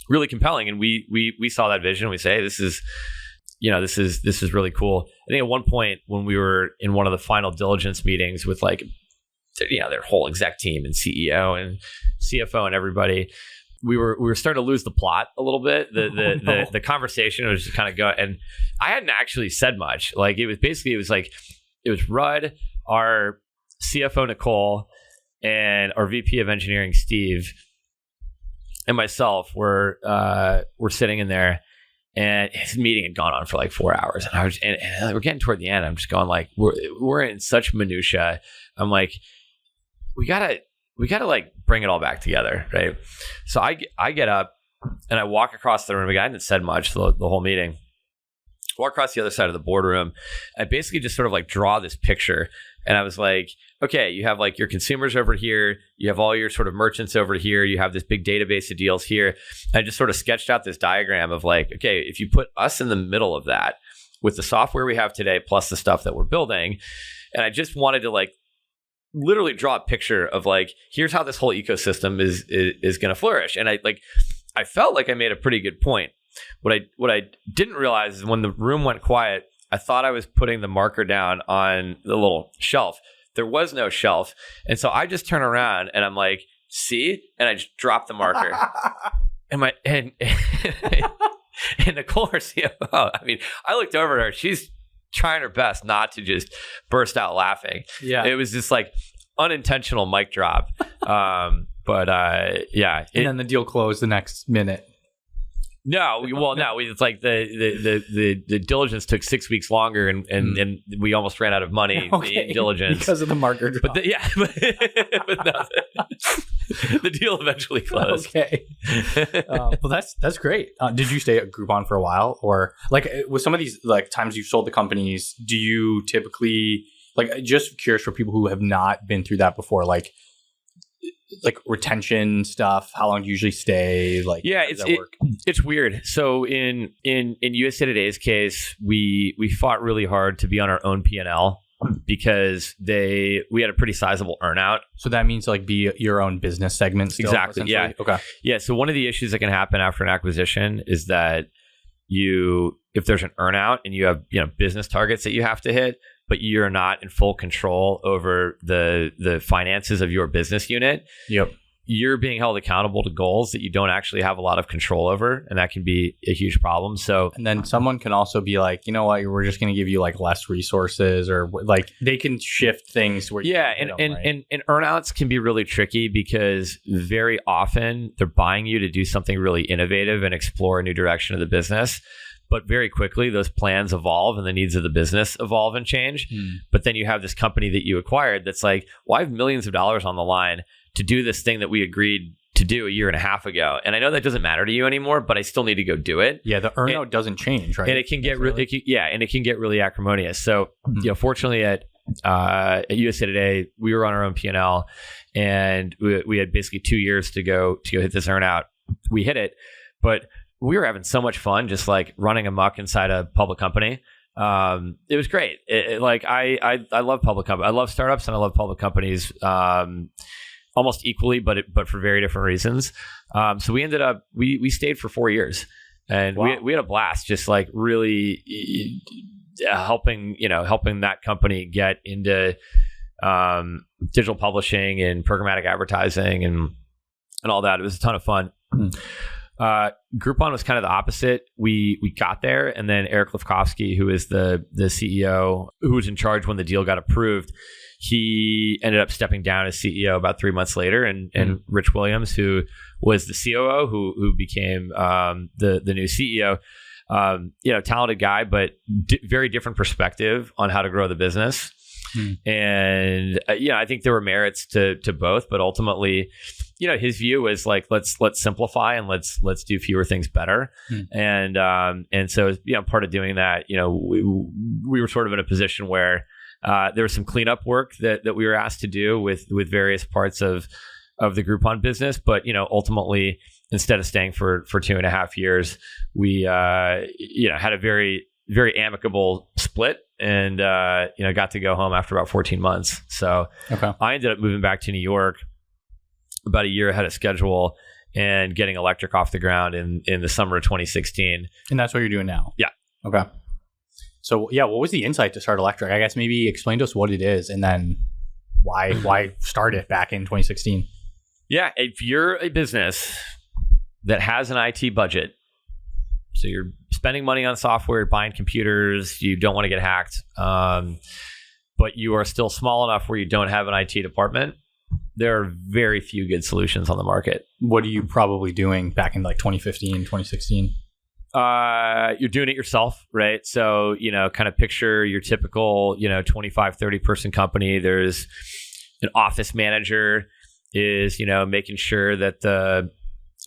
Speaker 1: really compelling, and we saw that vision. We say, hey, this is really cool. I think at one point when we were in one of the final diligence meetings with their whole exec team and CEO and CFO and everybody, we were starting to lose the plot a little bit. The conversation was just kind of going, and I hadn't actually said much. Like, it was Rudd, our CFO Nicole, and our VP of engineering Steve, and myself were sitting in there, and his meeting had gone on for like 4 hours, and we're getting toward the end. I'm just going like, we're in such minutia. I'm like, we gotta like bring it all back together, right? So I get up and I walk across the room. The guy hadn't said much the whole meeting. Walk across the other side of the boardroom. I basically just sort of like draw this picture. And I was like, okay, you have like your consumers over here. You have all your sort of merchants over here. You have this big database of deals here. I just sort of sketched out this diagram of like, okay, if you put us in the middle of that with the software we have today, plus the stuff that we're building. And I just wanted to like literally draw a picture of like, here's how this whole ecosystem is going to flourish. And I felt like I made a pretty good point. What I didn't realize is when the room went quiet, I thought I was putting the marker down on the little shelf. There was no shelf. And so I just turn around and I'm like, see? And I just drop the marker. and Nicole, our CFO, I mean, I looked over at her. She's trying her best not to just burst out laughing. Yeah. It was just like unintentional mic drop. But yeah.
Speaker 2: And then the deal closed the next minute.
Speaker 1: No, it's like the diligence took 6 weeks longer, and we almost ran out of money in diligence
Speaker 2: because of the marker drop.
Speaker 1: But but no, the deal eventually closed.
Speaker 2: Okay, well that's great. Did you stay at Groupon for a while, or like with some of these like times you've sold the companies? Do you typically like just curious for people who have not been through that before, like retention stuff? How long do you usually stay? Like,
Speaker 1: yeah, it's weird. So in USA Today's case, we fought really hard to be on our own P&L because we had a pretty sizable earnout.
Speaker 2: So that means like be your own business segment still,
Speaker 1: exactly. Yeah.
Speaker 2: Okay.
Speaker 1: Yeah. So one of the issues that can happen after an acquisition is that if there's an earnout and you have business targets that you have to hit, but you're not in full control over the finances of your business unit.
Speaker 2: Yep.
Speaker 1: You're being held accountable to goals that you don't actually have a lot of control over, and that can be a huge problem. So,
Speaker 2: and then someone can also be like, you know what, we're just going to give you like less resources, or like they can shift things where
Speaker 1: and earnouts can be really tricky because very often they're buying you to do something really innovative and explore a new direction of the business. But very quickly, those plans evolve and the needs of the business evolve and change. But then you have this company that you acquired that's like, well, I have millions of dollars on the line to do this thing that we agreed to do a year and a half ago. And I know that doesn't matter to you anymore, but I still need to go do it.
Speaker 2: Yeah, the earnout doesn't change, right?
Speaker 1: And it can get really acrimonious. So, fortunately at USA Today, we were on our own P&L, and we had basically 2 years to go hit this earnout. We hit it, but we were having so much fun just like running amok inside a public company. It was great. I love public companies. I love startups and I love public companies almost equally, but for very different reasons. So we ended up, we stayed for 4 years, and we had a blast just like really helping that company get into digital publishing and programmatic advertising and all that. It was a ton of fun. Groupon was kind of the opposite. We got there, and then Eric Lefkofsky, who is the CEO, who was in charge when the deal got approved, he ended up stepping down as CEO about 3 months later, and Rich Williams, who was the COO, who became the new CEO, talented guy, but very different perspective on how to grow the business. And I think there were merits to both, but ultimately, his view was like, let's simplify and let's do fewer things better. And so part of doing that, we were sort of in a position where there was some cleanup work that we were asked to do with various parts of the Groupon business, but ultimately, instead of staying for 2.5 years, we had a very, very amicable split, and got to go home after about 14 months. So I ended up moving back to New York about a year ahead of schedule and getting Electric off the ground in the summer of 2016.
Speaker 2: And that's what you're doing now?
Speaker 1: Yeah.
Speaker 2: Okay. So what was the insight to start Electric? I guess maybe explain to us what it is, and then why start it back in 2016?
Speaker 1: Yeah. If you're a business that has an IT budget, so you're spending money on software, buying computers, you don't want to get hacked, but you are still small enough where you don't have an IT department, there are very few good solutions on the market.
Speaker 2: What are you probably doing back in like 2015, 2016?
Speaker 1: You're doing it yourself, right? So, kind of picture your typical, 25, 30 person company. There's an office manager is, making sure that the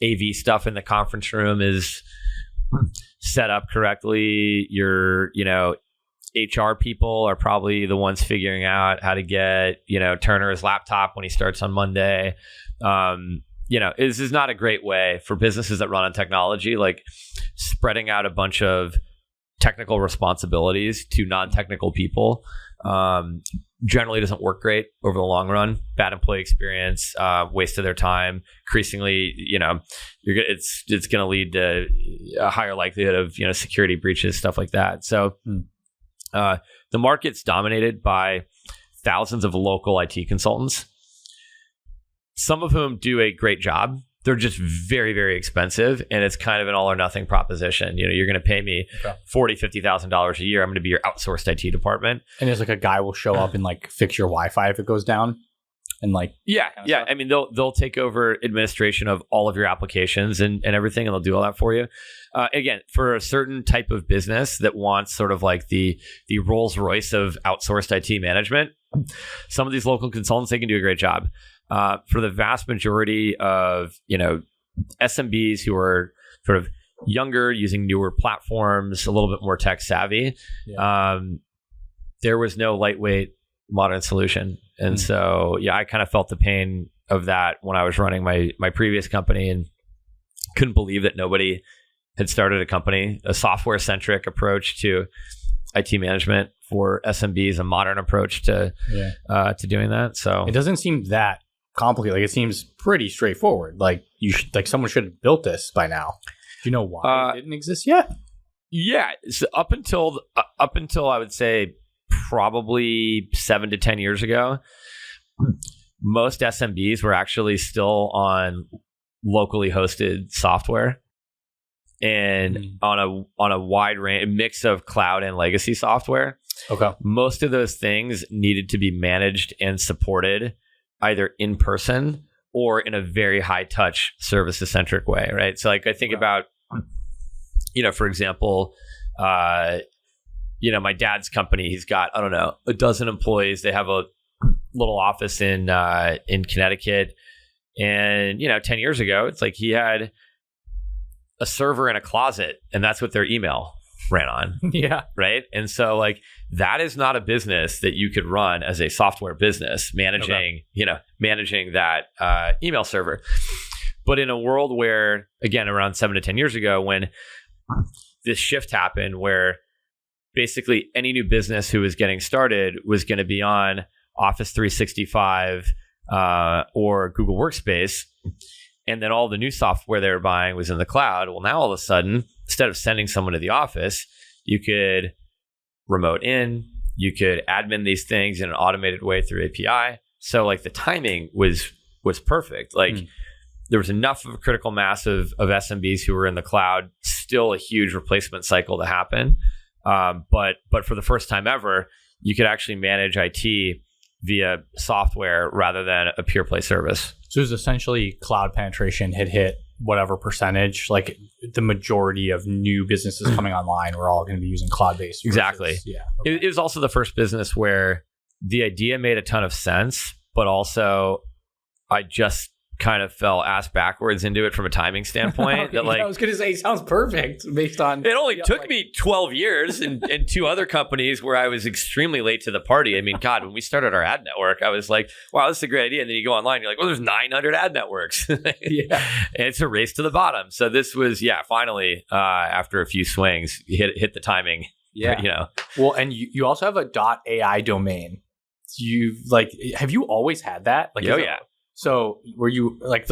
Speaker 1: AV stuff in the conference room is set up correctly. Your, HR people are probably the ones figuring out how to get, Turner his laptop when he starts on Monday. This is not a great way for businesses that run on technology, like spreading out a bunch of technical responsibilities to non-technical people. Generally doesn't work great over the long run. Bad employee experience, waste of their time. Increasingly, it's going to lead to a higher likelihood of security breaches, stuff like that. So the market's dominated by thousands of local IT consultants, some of whom do a great job. They're just very, very expensive, and it's kind of an all or nothing proposition. You're going to pay me $40,000, $50,000 a year. I'm going to be your outsourced IT department.
Speaker 2: And there's like a guy will show up and like fix your Wi-Fi if it goes down, and like
Speaker 1: stuff. I mean, they'll take over administration of all of your applications and everything, and they'll do all that for you. Again, for a certain type of business that wants sort of like the Rolls Royce of outsourced IT management, some of these local consultants, they can do a great job. For the vast majority of, SMBs who are sort of younger, using newer platforms, a little bit more tech savvy, there was no lightweight modern solution. And so, I kind of felt the pain of that when I was running my previous company, and couldn't believe that nobody had started a software-centric approach to IT management for SMBs, a modern approach to doing that. So
Speaker 2: it doesn't seem that complicated. Like, it seems pretty straightforward. Like, someone should have built this by now. Do you know why it didn't exist yet?
Speaker 1: Yeah, so up until I would say probably 7 to 10 years ago, most SMBs were actually still on locally hosted software, and on a wide range, mix of cloud and legacy software.
Speaker 2: Okay,
Speaker 1: most of those things needed to be managed and supported either in person or in a very high touch services centric way, right? So like I think about, for example, my dad's company, he's got, I don't know, a dozen employees. They have a little office in Connecticut. And, 10 years ago, it's like he had a server in a closet, and that's what their email ran on.
Speaker 2: Yeah.
Speaker 1: Right. And so like that is not a business that you could run as a software business managing that email server. But in a world where, again, around 7 to 10 years ago, when this shift happened where basically any new business who was getting started was going to be on Office 365 or Google Workspace, and then all the new software they were buying was in the cloud. Well, now all of a sudden, instead of sending someone to the office, you could remote in, you could admin these things in an automated way through API. So like the timing was perfect. Like there was enough of a critical mass of SMBs who were in the cloud, still a huge replacement cycle to happen. But for the first time ever, you could actually manage IT via software rather than a pure play service.
Speaker 2: So it was essentially cloud penetration had hit whatever percentage, like the majority of new businesses coming online were all going to be using cloud-based.
Speaker 1: Exactly.
Speaker 2: Yeah.
Speaker 1: Okay. It was also the first business where the idea made a ton of sense, but also I just kind of fell ass backwards into it from a timing standpoint.
Speaker 2: Okay, I was going to say, it sounds perfect based on...
Speaker 1: It only took me 12 years and 2 other companies where I was extremely late to the party. I mean, God, when we started our ad network, I was like, wow, this is a great idea. And then you go online, you're like, well, there's 900 ad networks.
Speaker 2: Yeah.
Speaker 1: And it's a race to the bottom. So this was, finally, after a few swings, hit the timing.
Speaker 2: Yeah. Well, and you also have a .ai domain. Have you always had that?
Speaker 1: Yeah.
Speaker 2: So were you like,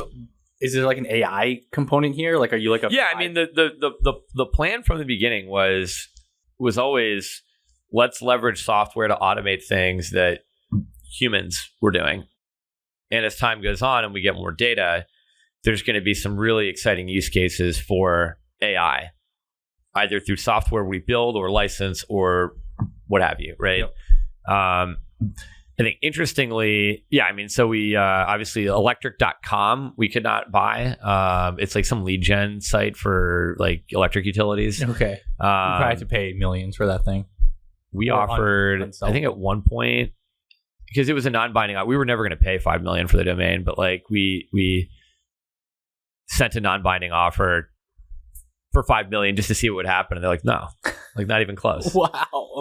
Speaker 2: is there like an AI component here? Like, are you like a...
Speaker 1: Yeah, I mean, the plan from the beginning was always, let's leverage software to automate things that humans were doing. And as time goes on and we get more data, there's going to be some really exciting use cases for AI, either through software we build or license or what have you, right? Yep. I think interestingly, so we obviously electric.com we could not buy. It's like some lead gen site for like electric utilities.
Speaker 2: Okay. You probably have to pay millions for that thing.
Speaker 1: We offered, I think at one point, because it was a non-binding, we were never going to pay $5 million for the domain, but like we sent a non-binding offer for $5 million just to see what would happen. And they're like, no, like not even close.
Speaker 2: Wow.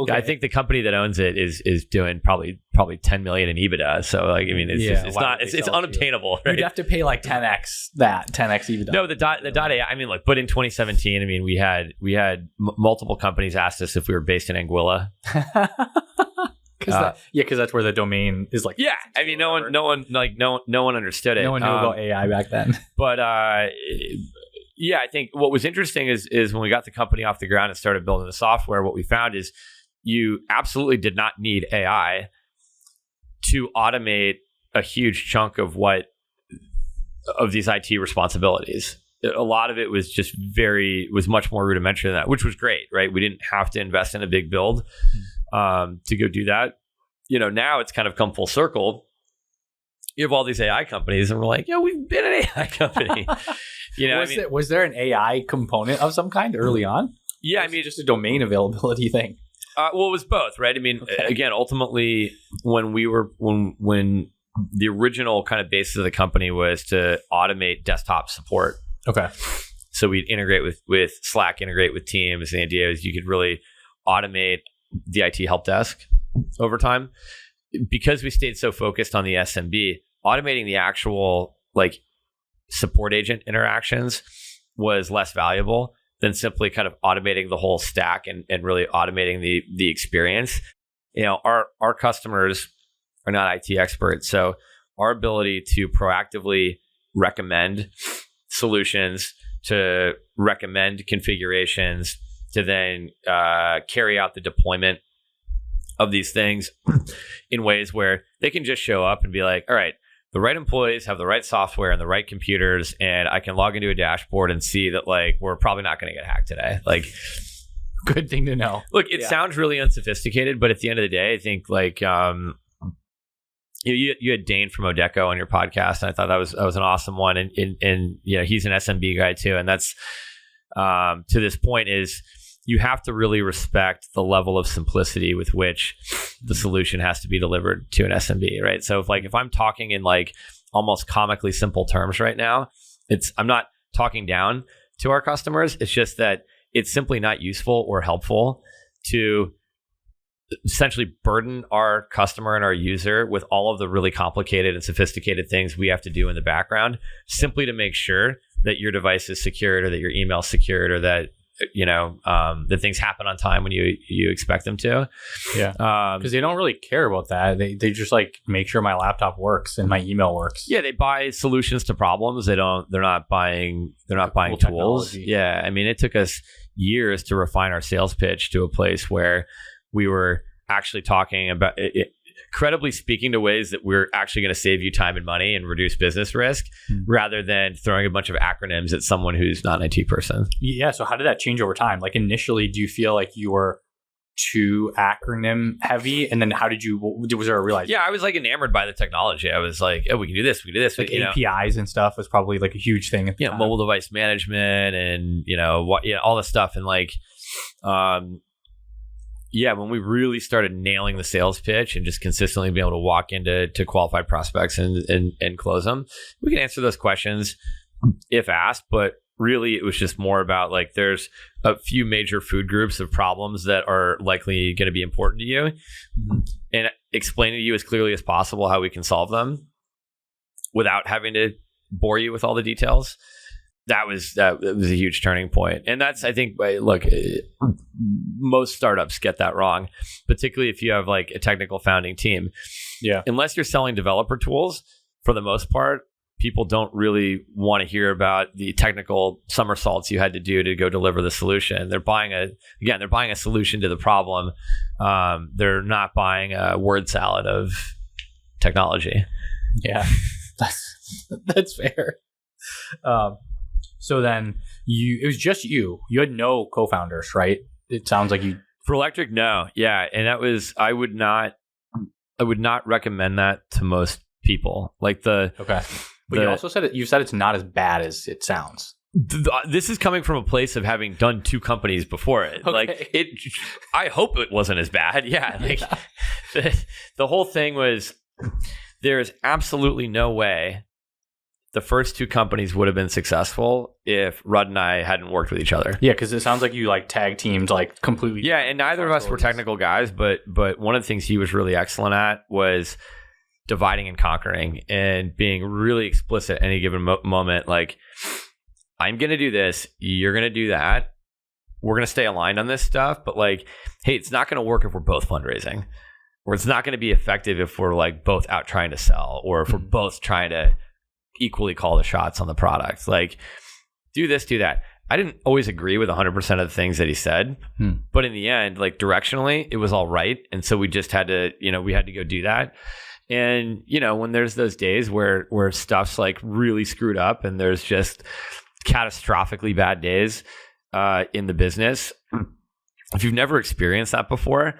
Speaker 2: Okay.
Speaker 1: I think the company that owns it is doing probably 10 million in EBITDA. So like, I mean, it's unobtainable. Right?
Speaker 2: You'd have to pay like 10x EBITDA.
Speaker 1: No, the dot AI. I mean, like, but in 2017, I mean, we had multiple companies asked us if we were based in Anguilla.
Speaker 2: Because that's where the domain is. Like,
Speaker 1: yeah, I mean, no one understood it.
Speaker 2: No one knew about AI back then.
Speaker 1: But yeah, I think what was interesting is when we got the company off the ground and started building the software, what we found is you absolutely did not need AI to automate a huge chunk of these IT responsibilities. A lot of it was just was much more rudimentary than that, which was great, right? We didn't have to invest in a big build to go do that. Now it's kind of come full circle. You have all these AI companies, and we're like, yeah, we've been an AI company.
Speaker 2: Was there an AI component of some kind early on?
Speaker 1: Yeah,
Speaker 2: I mean, just a domain availability thing.
Speaker 1: Well, it was both, right? I mean, again, ultimately, when the original kind of basis of the company was to automate desktop support.
Speaker 2: Okay.
Speaker 1: So we'd integrate with Slack, integrate with Teams. The idea is you could really automate the IT help desk over time. Because we stayed so focused on the SMB, automating the actual support agent interactions was less valuable than simply kind of automating the whole stack and really automating the experience. Our customers are not IT experts, so our ability to proactively recommend solutions, to recommend configurations, to then carry out the deployment of these things in ways where they can just show up and be like, all right, the right employees have the right software and the right computers, and I can log into a dashboard and see that we're probably not going to get hacked today.
Speaker 2: Good thing to know.
Speaker 1: Look, it sounds really unsophisticated, but at the end of the day, I think you had Dane from Odeco on your podcast, and I thought that was an awesome one. And he's an SMB guy too, and that's to this point is you have to really respect the level of simplicity with which the solution has to be delivered to an SMB, right? So if I'm talking in almost comically simple terms right now, I'm not talking down to our customers. It's just that it's simply not useful or helpful to essentially burden our customer and our user with all of the really complicated and sophisticated things we have to do in the background simply to make sure that your device is secured or that your email is secured or that that things happen on time when you expect them to. Yeah.
Speaker 2: Because they don't really care about that. They just make sure my laptop works and my email works.
Speaker 1: Yeah, they buy solutions to problems. They're not buying tools. Technology. Yeah. I mean, it took us years to refine our sales pitch to a place where we were actually talking about it, credibly speaking to ways that we're actually going to save you time and money and reduce business risk rather than throwing a bunch of acronyms at someone who's not an IT person.
Speaker 2: Yeah. So how did that change over time? Initially, do you feel like you were too acronym heavy? And then was there a realization?
Speaker 1: Yeah, I was enamored by the technology. I was like, oh, we can do this. We can do this.
Speaker 2: APIs and stuff was probably a huge thing.
Speaker 1: Mobile device management and, all this stuff. And when we really started nailing the sales pitch and just consistently being able to walk into qualified prospects and close them, we can answer those questions if asked. But really, it was just more about there's a few major food groups of problems that are likely going to be important to you, and explain to you as clearly as possible how we can solve them without having to bore you with all the details. That was a huge turning point. And that's, I think, look, most startups get that wrong, particularly if you have a technical founding team. Yeah. Unless you're selling developer tools, for the most part, people don't really want to hear about the technical somersaults you had to do to go deliver the solution. They're buying a solution to the problem. They're not buying a word salad of technology.
Speaker 2: Yeah, that's fair. So then it was just you had no co-founders, right? It sounds like you.
Speaker 1: For Electric, no. Yeah. And that was, I would not recommend that to most people.
Speaker 2: Okay. But you also said you said it's not as bad as it sounds.
Speaker 1: This is coming from a place of having done 2 companies before it. Okay. I hope it wasn't as bad. Yeah. The whole thing was, there is absolutely no way the first two companies would have been successful if Rudd and I hadn't worked with each other.
Speaker 2: Yeah, because it sounds like you like tag teamed like completely.
Speaker 1: Yeah, and neither of us were technical guys, but one of the things he was really excellent at was dividing and conquering and being really explicit at any given moment. Like, I'm going to do this, you're going to do that. We're going to stay aligned on this stuff, but like, hey, it's not going to work if we're both fundraising, or it's not going to be effective if we're like both out trying to sell, or if we're both trying to equally call the shots on the product. Like, do this, do that. I didn't always agree with 100% of the things that he said, but in the end, like directionally, it was all right. And so we just had to, we had to go do that. And, when there's those days where stuff's like really screwed up and there's just catastrophically bad days in the business, if you've never experienced that before,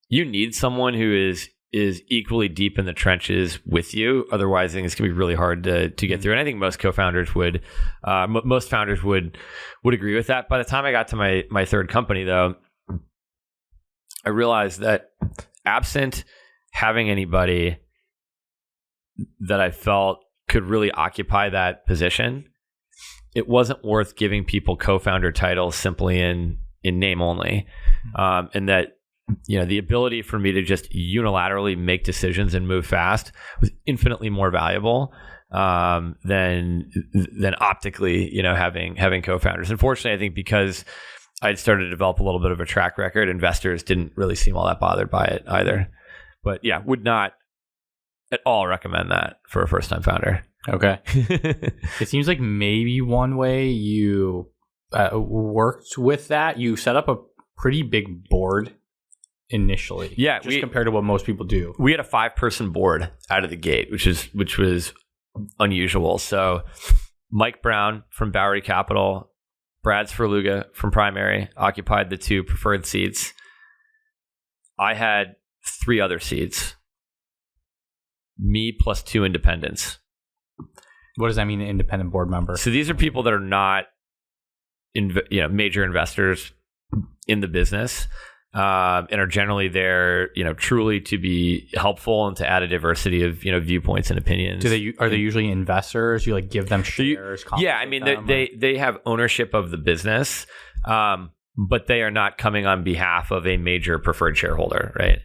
Speaker 1: you need someone who is equally deep in the trenches with you. Otherwise, I think it's going to be really hard to get through. And I think most co-founders would, most founders would agree with that. By the time I got to my third company, though, I realized that absent having anybody that I felt could really occupy that position, it wasn't worth giving people co-founder titles simply in name only. And that, the ability for me to just unilaterally make decisions and move fast was infinitely more valuable than optically, having co-founders. Unfortunately, I think because I'd started to develop a little bit of a track record, investors didn't really seem all that bothered by it either. But yeah, would not at all recommend that for a first-time founder.
Speaker 2: Okay. It seems like maybe one way you worked with that, you set up a pretty big board initially.
Speaker 1: Yeah,
Speaker 2: compared to what most people do.
Speaker 1: We had a 5-person board out of the gate, which was unusual. So Mike Brown from Bowery Capital, Brad Sverluga from Primary occupied the 2 preferred seats. I had 3 other seats. Me plus 2 independents.
Speaker 2: What does that mean, an independent board member?
Speaker 1: So these are people that are not major investors in the business, and are generally there, truly to be helpful and to add a diversity of, viewpoints and opinions.
Speaker 2: Are they usually investors? You like give them shares?
Speaker 1: Yeah, I mean, they have ownership of the business, but they are not coming on behalf of a major preferred shareholder, right?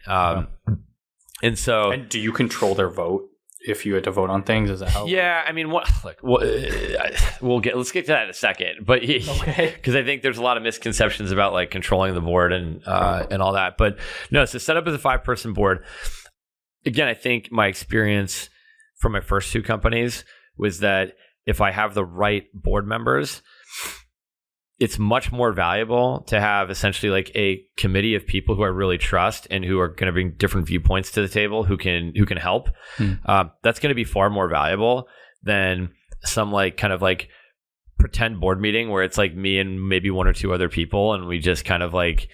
Speaker 1: And do you control their vote? If you had to vote on things, does that help? Yeah, I mean, let's get to that in a second. But because I think there's a lot of misconceptions about like controlling the board and all that. But no, so set up as a 5-person board. Again, I think my experience from my first 2 companies was that if I have the right board members, it's much more valuable to have essentially like a committee of people who I really trust and who are going to bring different viewpoints to the table, who can help. That's going to be far more valuable than some like kind of like pretend board meeting where it's like me and maybe 1 or 2 other people, and we just kind of like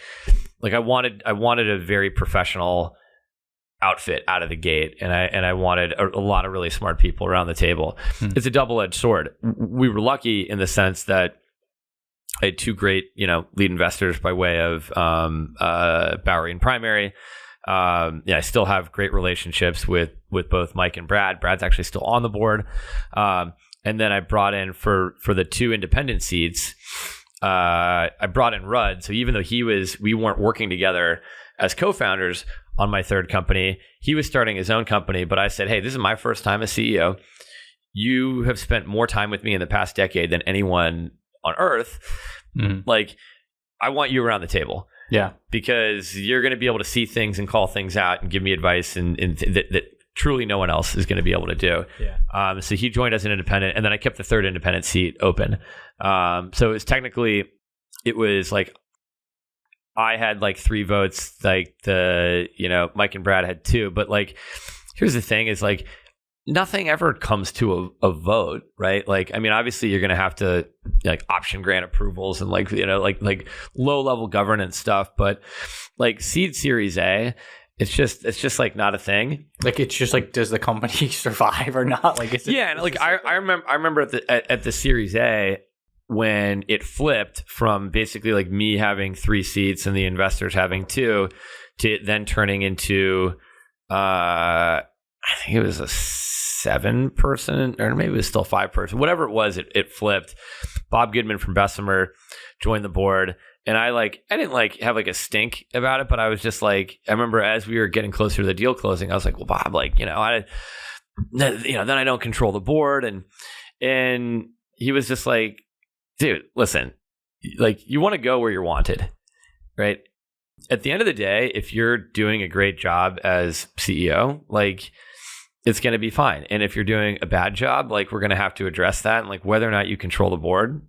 Speaker 1: I wanted a very professional outfit out of the gate, and I wanted a lot of really smart people around the table. It's a double-edged sword. We were lucky in the sense that I had 2 great, lead investors by way of Bowery and Primary. I still have great relationships with both Mike and Brad. Brad's actually still on the board. And then I brought in for the 2 independent seats, I brought in Rudd. So even though we weren't working together as co-founders on my third company, he was starting his own company. But I said, hey, this is my first time as CEO. You have spent more time with me in the past decade than anyone on earth. Like, I want you around the table.
Speaker 2: Yeah.
Speaker 1: Because you're going to be able to see things and call things out and give me advice and that truly no one else is going to be able to do. Yeah. So he joined as an independent, and then I kept the 3rd independent seat open. So it was like I had like 3 votes, like Mike and Brad had 2. But like, here's the thing is like, nothing ever comes to a vote, right? Like, I mean, obviously you're going to have to like option grant approvals and like, like low level governance stuff, but like seed series A, it's just like not a thing.
Speaker 2: Like, it's just like, does the company survive or not? Like,
Speaker 1: I remember at the series A when it flipped from basically like me having 3 seats and the investors having 2 to then turning into, I think it was a 7-person, or maybe it was still 5-person, whatever it was, it flipped. Bob Goodman from Bessemer joined the board. And I didn't have a stink about it, but I was just I remember as we were getting closer to the deal closing, I was like, well, Bob, then I don't control the board. And he was just like, dude, listen, you want to go where you're wanted, right? At the end of the day, if you're doing a great job as CEO, it's going to be fine. And if you're doing a bad job, we're going to have to address that. And whether or not you control the board,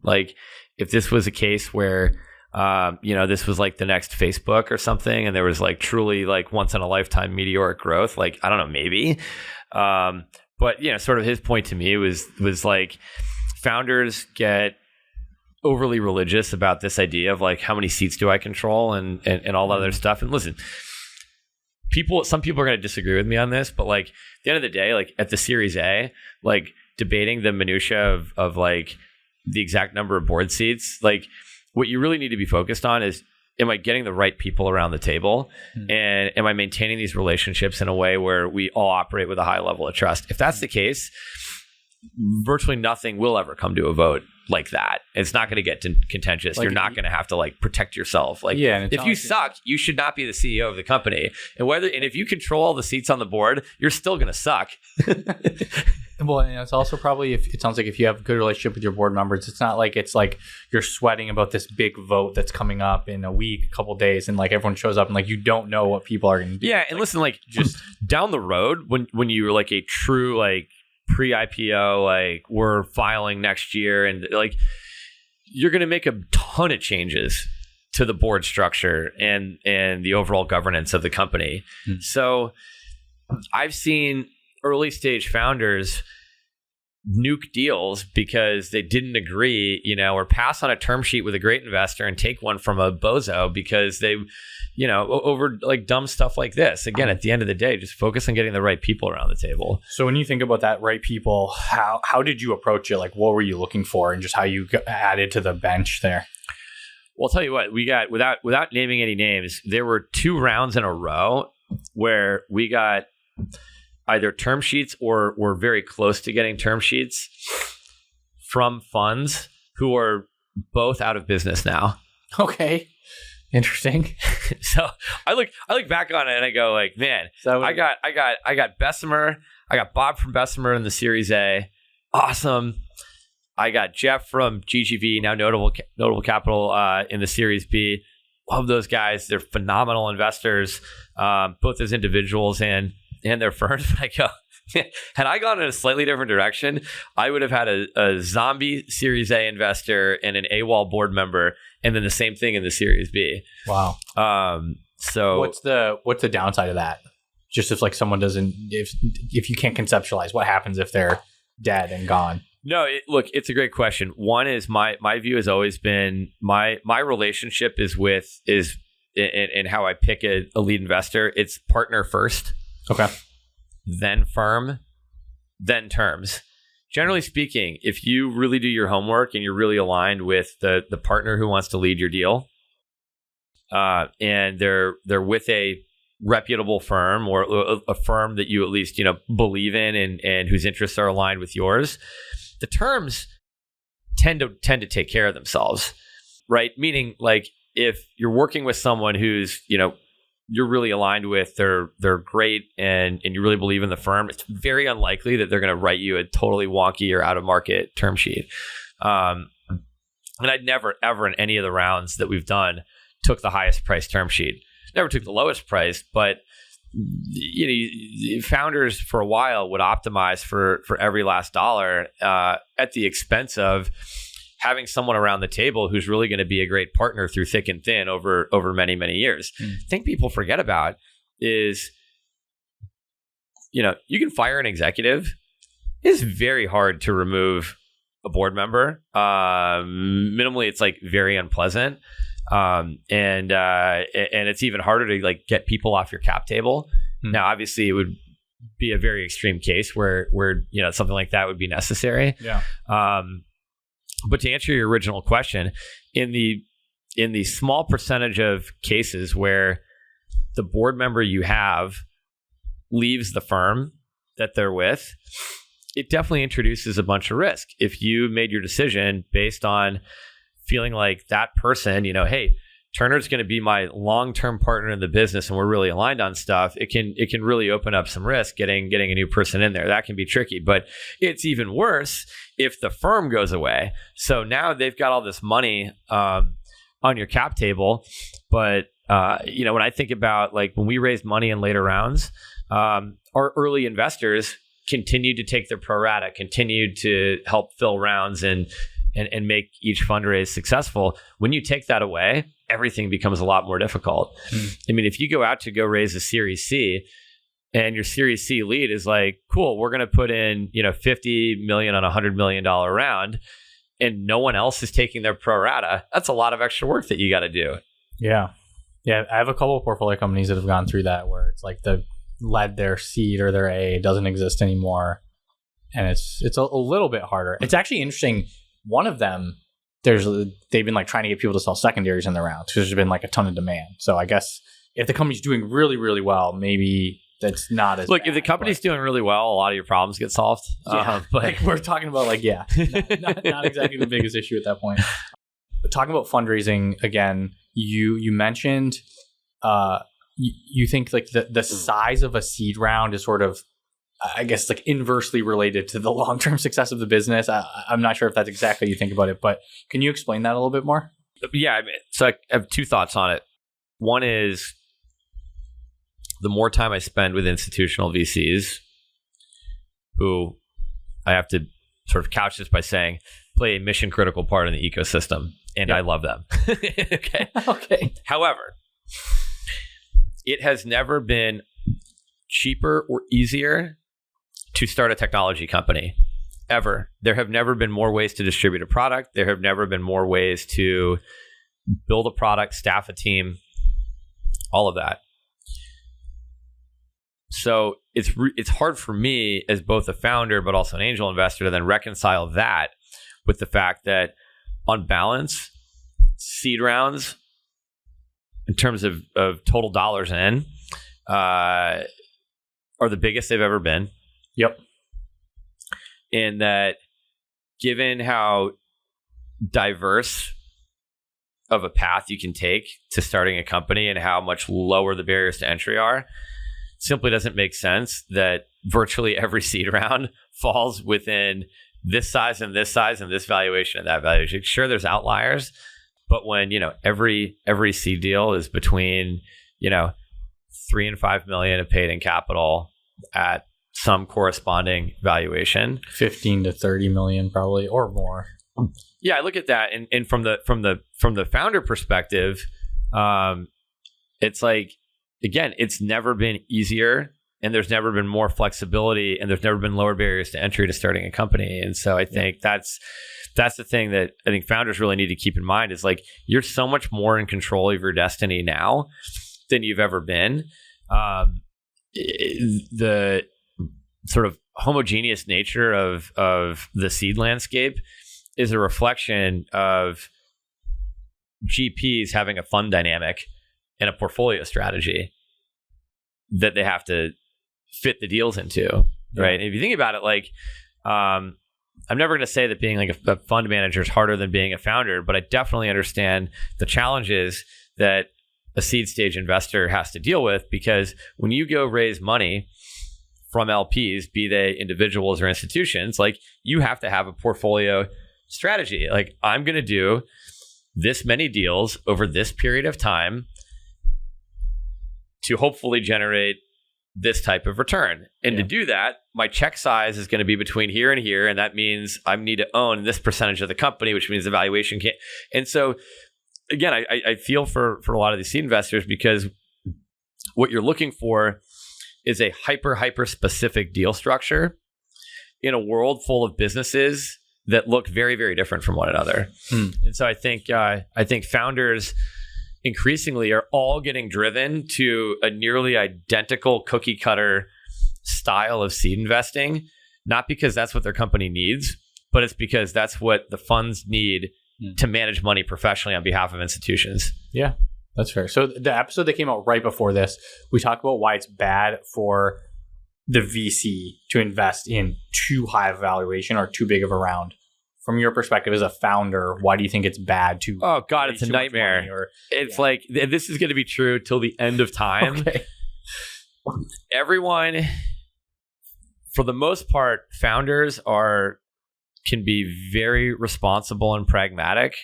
Speaker 1: if this was a case where this was the next Facebook or something, and there was truly once in a lifetime meteoric growth. I don't know, maybe. But sort of his point to me was founders get overly religious about this idea of how many seats do I control and all that other stuff. And listen, some people are going to disagree with me on this, but at the end of the day, at the Series A, debating the minutia of the exact number of board seats, what you really need to be focused on is, am I getting the right people around the table? And am I maintaining these relationships in a way where we all operate with a high level of trust? If that's the case, virtually nothing will ever come to a vote like that. It's not going to get contentious. You're not going to have to protect yourself. If you suck, you should not be the CEO of the company. And if you control all the seats on the board, you're still going to suck.
Speaker 2: Well, and it's also probably, it sounds like if you have a good relationship with your board members, it's not it's you're sweating about this big vote that's coming up in a week, a couple days, and everyone shows up and you don't know what people are going to do.
Speaker 1: Yeah, and listen, just down the road, when you're a true pre-IPO, we're filing next year, and you're going to make a ton of changes to the board structure and the overall governance of the company. So I've seen early stage founders nuke deals because they didn't agree, or pass on a term sheet with a great investor and take one from a bozo because they, over dumb stuff like this. Again, at the end of the day, just focus on getting the right people around the table.
Speaker 2: So when you think about that right people, how did you approach it? What were you looking for, and just how you added to the bench there?
Speaker 1: Well, I'll tell you what, we got, without naming any names, there were 2 rounds in a row where we got either term sheets or were very close to getting term sheets from funds who are both out of business now.
Speaker 2: Okay. Interesting.
Speaker 1: So I look back on it and I go man, I got Bessemer, I got Bob from Bessemer in the Series A. Awesome. I got Jeff from GGV, now Notable Capital, in the Series B. Love those guys. They're phenomenal investors, both as individuals and their firms. But I go, had I gone in a slightly different direction, I would have had a zombie Series A investor and an AWOL board member, and then the same thing in the Series B.
Speaker 2: Wow.
Speaker 1: So
Speaker 2: what's the downside of that? Just if someone doesn't, if you can't conceptualize, what happens if they're dead and gone?
Speaker 1: No, look, it's a great question. One is my view has always been my relationship is and how I pick a lead investor. It's partner first.
Speaker 2: Okay.
Speaker 1: Then firm, then terms. Generally speaking, if you really do your homework and you're really aligned with the partner who wants to lead your deal, and they're with a reputable firm or a firm that you at least believe in and whose interests are aligned with yours, the terms tend to take care of themselves, right? Meaning, if you're working with someone who's you're really aligned with, they're great, and you really believe in the firm, it's very unlikely that they're going to write you a totally wonky or out of market term sheet. And I'd never, ever in any of the rounds that we've done took the highest price term sheet. Never took the lowest price, but founders for a while would optimize for every last dollar at the expense of having someone around the table who's really going to be a great partner through thick and thin over many, many years. I think people forget about is, you can fire an executive. It's very hard to remove a board member. Minimally, it's very unpleasant. And it's even harder to get people off your cap table. Now, obviously, it would be a very extreme case where something like that would be necessary.
Speaker 2: Yeah.
Speaker 1: But to answer your original question, in the small percentage of cases where the board member you have leaves the firm that they're with, it definitely introduces a bunch of risk. If you made your decision based on feeling like that person, hey, Turner's going to be my long-term partner in the business and we're really aligned on stuff, it can really open up some risk getting a new person in there. That can be tricky, but it's even worse if the firm goes away. So now they've got all this money on your cap table, but when I think about like when we raised money in later rounds, our early investors continued to take their pro rata, continued to help fill rounds and make each fundraise successful. When you take that away, everything becomes a lot more difficult. I mean, if you go out to go raise a Series C and your Series C lead is like, cool, we're going to put in, $50 million on a $100 million round, and no one else is taking their pro rata, that's a lot of extra work that you got to do.
Speaker 2: Yeah. Yeah. I have a couple of portfolio companies that have gone through that where it's like their seed or their A doesn't exist anymore. And it's a little bit harder. It's actually interesting. One of them, they've been like trying to get people to sell secondaries in the round because there's been like a ton of demand. So I guess if the company's doing really, really well, maybe that's not as
Speaker 1: Look,
Speaker 2: bad,
Speaker 1: if the company's doing really well, a lot of your problems get solved.
Speaker 2: Yeah,
Speaker 1: but
Speaker 2: like we're talking about not exactly the biggest issue at that point. But talking about fundraising again, you mentioned you think like the size of a seed round is sort of, I guess, like inversely related to the long-term success of the business. I'm not sure if that's exactly how you think about it, but can you explain that a little bit more?
Speaker 1: Yeah. So I have two thoughts on it. One is the more time I spend with institutional VCs, who I have to sort of couch this by saying play a mission critical part in the ecosystem, and I love them. Okay.
Speaker 2: Okay.
Speaker 1: However, it has never been cheaper or easier to start a technology company, ever. There have never been more ways to distribute a product. There have never been more ways to build a product, staff a team, all of that. So it's hard for me as both a founder but also an angel investor to then reconcile that with the fact that on balance, seed rounds in terms of total dollars in are the biggest they've ever been.
Speaker 2: Yep.
Speaker 1: And that given how diverse of a path you can take to starting a company and how much lower the barriers to entry are, simply doesn't make sense that virtually every seed round falls within this size and this size and this valuation and that valuation. Sure, there's outliers, but when every seed deal is between 3 and 5 million of paid in capital at some corresponding valuation,
Speaker 2: 15 to 30 million probably or more.
Speaker 1: Yeah, I look at that, and from the founder perspective, it's like, again, it's never been easier, and there's never been more flexibility, and there's never been lower barriers to entry to starting a company. And so I think that's the thing that I think founders really need to keep in mind is like, you're so much more in control of your destiny now than you've ever been. The sort of homogeneous nature of the seed landscape is a reflection of GPs having a fund dynamic and a portfolio strategy that they have to fit the deals into, right? And if you think about it, like, I'm never going to say that being like a fund manager is harder than being a founder, but I definitely understand the challenges that a seed stage investor has to deal with, because when you go raise money from LPs, be they individuals or institutions, like, you have to have a portfolio strategy. Like, I'm going to do this many deals over this period of time to hopefully generate this type of return. And to do that, my check size is going to be between here and here. And that means I need to own this percentage of the company, which means the valuation can't. And so again, I feel for a lot of these seed investors, because what you're looking for is a hyper specific deal structure in a world full of businesses that look very, very different from one another. And so I think founders increasingly are all getting driven to a nearly identical cookie cutter style of seed investing, not because that's what their company needs, but it's because that's what the funds need to manage money professionally on behalf of institutions.
Speaker 2: Yeah, that's fair. So the episode that came out right before this, we talked about why it's bad for the VC to invest in too high of a valuation or too big of a round? From your perspective as a founder, why do you think it's bad to?
Speaker 1: Oh God, it's a nightmare. It's like, this is going to be true till the end of time.
Speaker 2: Okay.
Speaker 1: Everyone, for the most part, founders can be very responsible and pragmatic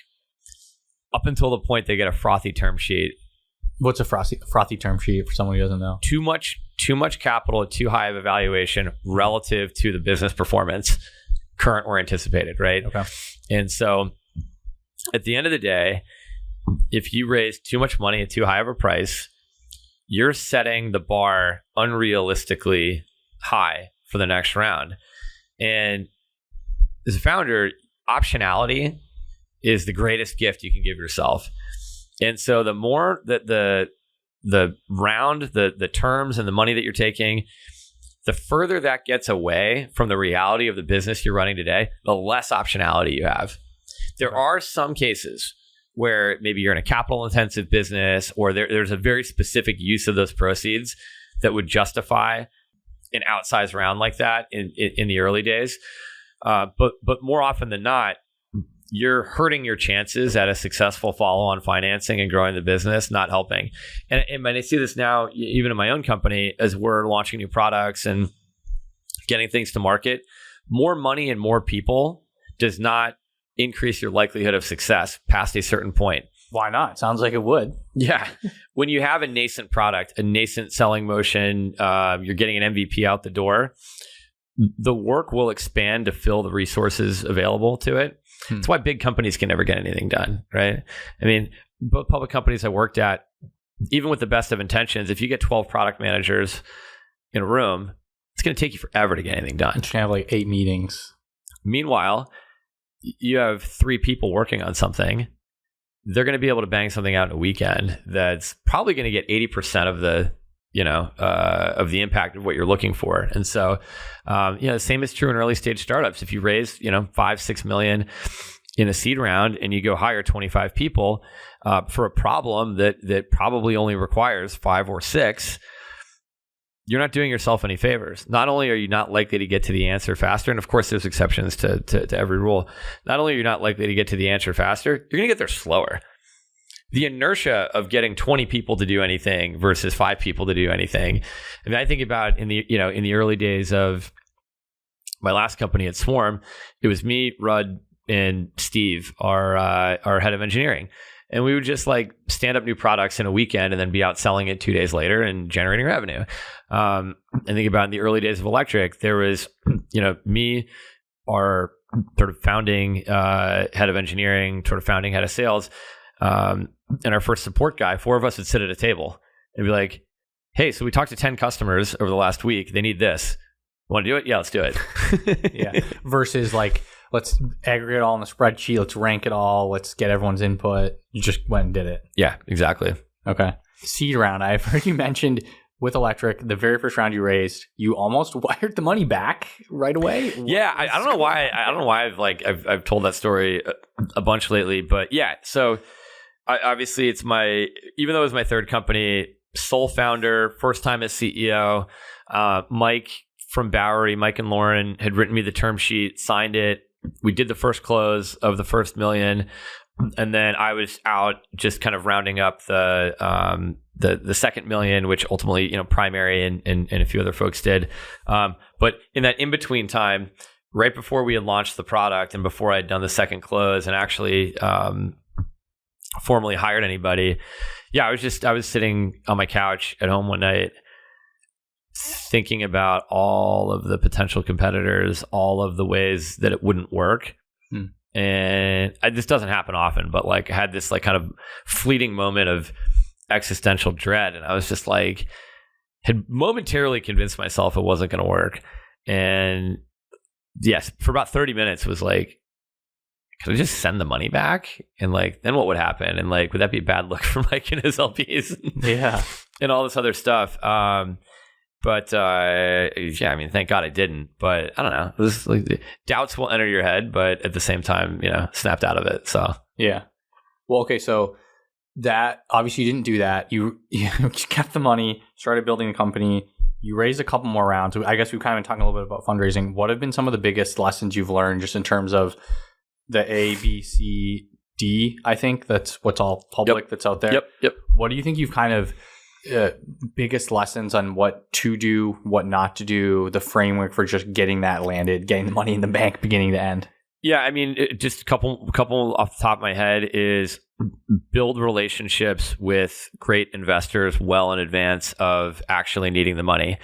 Speaker 1: up until the point they get a frothy term sheet.
Speaker 2: What's a frothy term sheet for someone who doesn't know?
Speaker 1: Too much capital at too high of a valuation relative to the business performance, current or anticipated, right?
Speaker 2: Okay.
Speaker 1: And so at the end of the day, if you raise too much money at too high of a price, you're setting the bar unrealistically high for the next round. And as a founder, optionality is the greatest gift you can give yourself. And so the more that the round, the terms and the money that you're taking, the further that gets away from the reality of the business you're running today, the less optionality you have. There are some cases where maybe you're in a capital intensive business, or there's a very specific use of those proceeds that would justify an outsized round like that in the early days. But more often than not, you're hurting your chances at a successful follow-on financing and growing the business, not helping. And I see this now, even in my own company, as we're launching new products and getting things to market. More money and more people does not increase your likelihood of success past a certain point.
Speaker 2: Why not? Sounds like it would.
Speaker 1: Yeah. When you have a nascent product, a nascent selling motion, you're getting an MVP out the door, the work will expand to fill the resources available to it. That's why big companies can never get anything done, right? I mean, both public companies I worked at, even with the best of intentions, if you get 12 product managers in a room, it's going to take you forever to get anything done.
Speaker 2: You can have like 8 meetings.
Speaker 1: Meanwhile, you have 3 people working on something. They're going to be able to bang something out in a weekend that's probably going to get 80% of the of the impact of what you're looking for. And so, the same is true in early stage startups. If you raise, 5-6 million in a seed round and you go hire 25 people for a problem that probably only requires 5 or 6, you're not doing yourself any favors. Not only are you not likely to get to the answer faster, and of course there's exceptions to every rule. Not only are you not likely to get to the answer faster, you're going to get there slower. The inertia of getting 20 people to do anything versus 5 people to do anything. I mean, I think about in the early days of my last company at Swarm, it was me, Rudd, and Steve, our head of engineering. And we would just like stand up new products in a weekend and then be out selling it 2 days later and generating revenue. And think about in the early days of Electric, there was, me, our sort of founding head of engineering, sort of founding head of sales, and our first support guy. 4 of us would sit at a table and be like, hey, so we talked to 10 customers over the last week. They need this. Want to do it? Yeah, let's do it.
Speaker 2: Yeah. Versus like, let's aggregate it all in the spreadsheet. Let's rank it all. Let's get everyone's input. You just went and did it.
Speaker 1: Yeah, exactly.
Speaker 2: Okay. Seed round. I've heard you mentioned with Electric, the very first round you raised, you almost wired the money back right away.
Speaker 1: Yeah, I don't know why. I don't know why I've told that story a bunch lately, but yeah. So obviously, even though it was my third company, sole founder, first time as CEO. Mike from Bowery, Mike and Lauren had written me the term sheet, signed it. We did the first close of the first $1 million, and then I was out just kind of rounding up the second $1 million, which ultimately, Primary and a few other folks did. But in that in between time, right before we had launched the product and before I'd done the second close and actually formally hired anybody, I was sitting on my couch at home one night thinking about all of the potential competitors, all of the ways that it wouldn't work. And this doesn't happen often, but like I had this like kind of fleeting moment of existential dread. And I was just like, had momentarily convinced myself it wasn't going to work. And yes, for about 30 minutes was like, could I just send the money back? And like, then what would happen? And like, would that be a bad look for Mike and his LPs?
Speaker 2: Yeah.
Speaker 1: And all this other stuff. But thank God I didn't. But I don't know. It was like doubts will enter your head, but at the same time, snapped out of it. So
Speaker 2: yeah. Well, okay. So that obviously you didn't do that. You kept the money, started building a company. You raised a couple more rounds. I guess we've kind of been talking a little bit about fundraising. What have been some of the biggest lessons you've learned just in terms of the A, B, C, D? I think that's what's all public that's out there.
Speaker 1: Yep.
Speaker 2: What do you think you've kind of biggest lessons on what to do, what not to do, the framework for just getting that landed, getting the money in the bank beginning to end?
Speaker 1: Yeah, I mean, just a couple off the top of my head is build relationships with great investors well in advance of actually needing the money.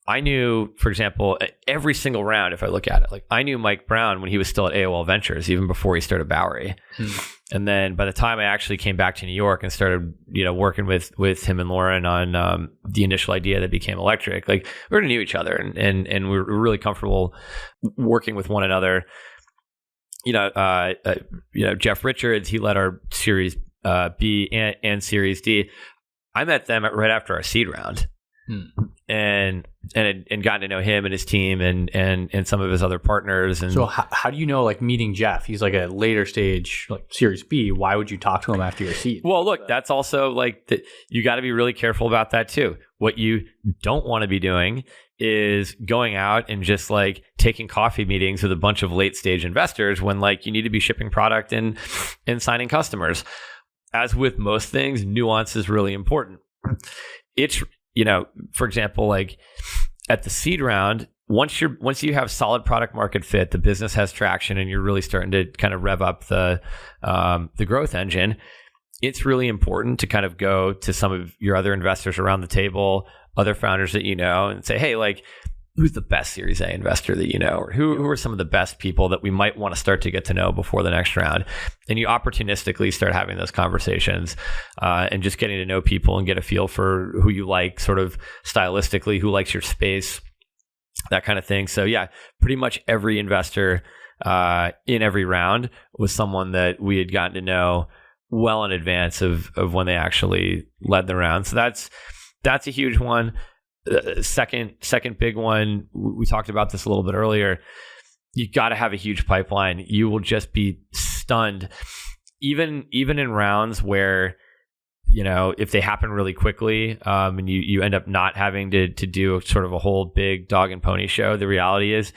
Speaker 1: I knew, for example, every single round, if I look at it, like I knew Mike Brown when he was still at AOL Ventures, even before he started Bowery. And then by the time I actually came back to New York and started, working with him and Lauren on the initial idea that became Electric, like we already knew each other and we were really comfortable working with one another. Jeff Richards, he led our Series B and Series D. I met them right after our seed round. And gotten to know him and his team and some of his other partners. And
Speaker 2: so how do you know, like meeting Jeff, he's like a later stage, like Series B, why would you talk to him after your seed?
Speaker 1: Well, look, that's also like you got to be really careful about that too. What you don't want to be doing is going out and just like taking coffee meetings with a bunch of late stage investors when like you need to be shipping product and signing customers. As with most things, nuance is really important. It's, for example, like at the seed round, once you have solid product market fit, the business has traction, and you're really starting to kind of rev up the growth engine, it's really important to kind of go to some of your other investors around the table, other founders that and say, hey, like, who's the best Series A investor that you know? Or who are some of the best people that we might want to start to get to know before the next round? And you opportunistically start having those conversations and just getting to know people and get a feel for who you like sort of stylistically, who likes your space, that kind of thing. So yeah, pretty much every investor in every round was someone that we had gotten to know well in advance of when they actually led the round. So that's a huge one. Second big one, we talked about this a little bit earlier. You got to have a huge pipeline. You will just be stunned, even in rounds where, if they happen really quickly, and you end up not having to do sort of a whole big dog and pony show. The reality is,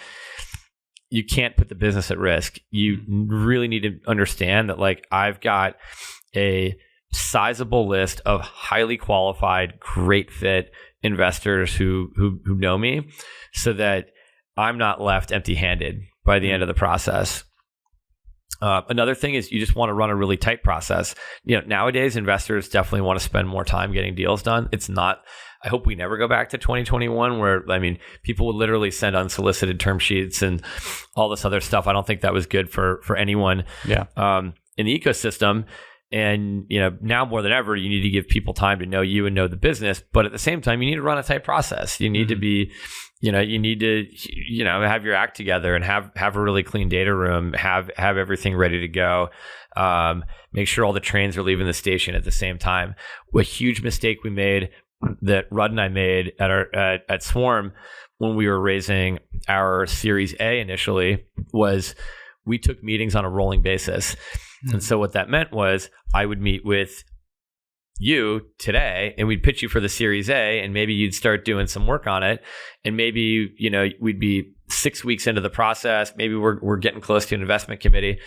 Speaker 1: you can't put the business at risk. You really need to understand that, like, I've got a sizable list of highly qualified, great fit investors who know me, so that I'm not left empty-handed by the end of the process. Another thing is you just want to run a really tight process. Nowadays investors definitely want to spend more time getting deals done. It's not, I hope we never go back to 2021 where, people would literally send unsolicited term sheets and all this other stuff. I don't think that was good for anyone in the ecosystem. And, now more than ever, you need to give people time to know you and know the business. But at the same time, you need to run a tight process. You need to be, you need to, have your act together and have a really clean data room, have everything ready to go. Make sure all the trains are leaving the station at the same time. A huge mistake we made that Rudd and I made at Swarm when we were raising our Series A initially was we took meetings on a rolling basis. And so what that meant was I would meet with you today and we'd pitch you for the Series A, and maybe you'd start doing some work on it. And maybe, we'd be 6 weeks into the process. Maybe we're getting close to an investment committee.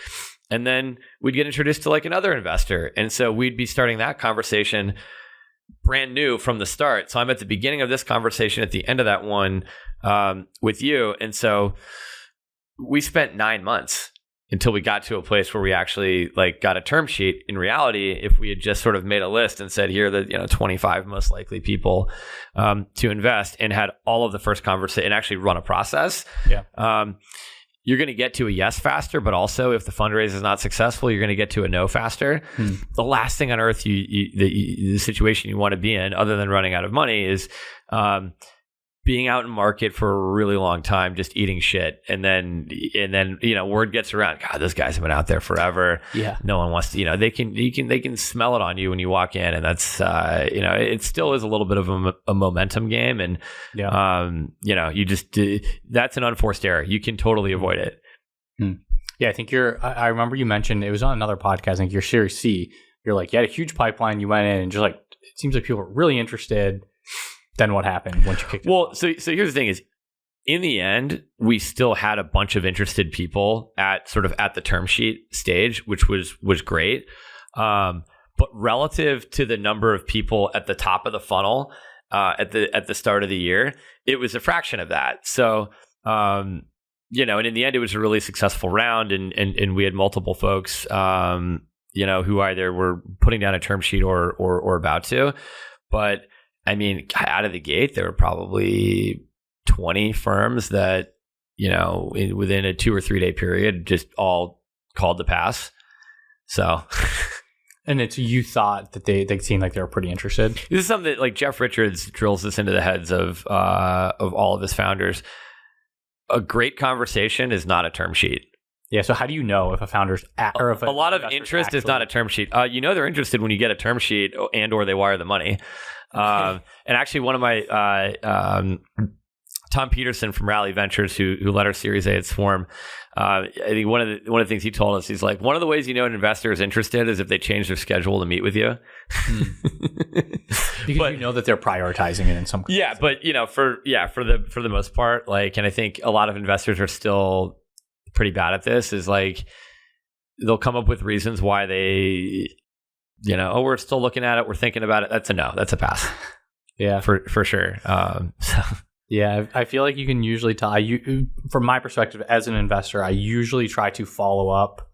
Speaker 1: And then we'd get introduced to like another investor. And so we'd be starting that conversation brand new from the start. So I'm at the beginning of this conversation, at the end of that one with you. And so we spent 9 months until we got to a place where we actually like got a term sheet. In reality, if we had just sort of made a list and said, here are the 25 most likely people to invest, and had all of the first conversation and actually run a process, you're going to get to a yes faster. But also, if the fundraise is not successful, you're going to get to a no faster. The last thing on earth the situation you want to be in, other than running out of money, is being out in market for a really long time, just eating shit. And then, word gets around, God, those guys have been out there forever. Yeah. No one wants to, they can smell it on you when you walk in. And that's, it still is a little bit of a momentum game. And, you just, that's an unforced error. You can totally avoid it.
Speaker 2: Yeah. I think I remember you mentioned, it was on another podcast, I think your Series C, you're like, you had a huge pipeline. You went in and just like, it seems like people are really interested. Then what happened once you kicked it off?
Speaker 1: So here's the thing is, in the end, we still had a bunch of interested people at the term sheet stage, which was great. But relative to the number of people at the top of the funnel at the start of the year, it was a fraction of that. So, and in the end, it was a really successful round, and we had multiple folks, who either were putting down a term sheet or about to. But I mean, out of the gate, there were probably 20 firms that, within a 2 or 3 day period, just all called to pass. So,
Speaker 2: and you thought that they seemed like they were pretty interested.
Speaker 1: This is something that like Jeff Richards drills this into the heads of all of his founders. A great conversation is not a term sheet.
Speaker 2: Yeah. So how do you know if a founder's
Speaker 1: a lot of interest is not a term sheet? They're interested when you get a term sheet or they wire the money. And actually, one of my Tom Peterson from Rally Ventures, who led our Series A at Swarm, I think one of the things he told us, he's like, one of the ways you know an investor is interested is if they change their schedule to meet with you.
Speaker 2: Because you know that they're prioritizing it in some cases.
Speaker 1: Yeah, but for the most part, like, and I think a lot of investors are still pretty bad at this, is like they'll come up with reasons why they, we're still looking at it, we're thinking about it. That's a no, that's a pass.
Speaker 2: Yeah,
Speaker 1: for sure.
Speaker 2: Yeah, I feel like you can usually tell. From my perspective as an investor, I usually try to follow up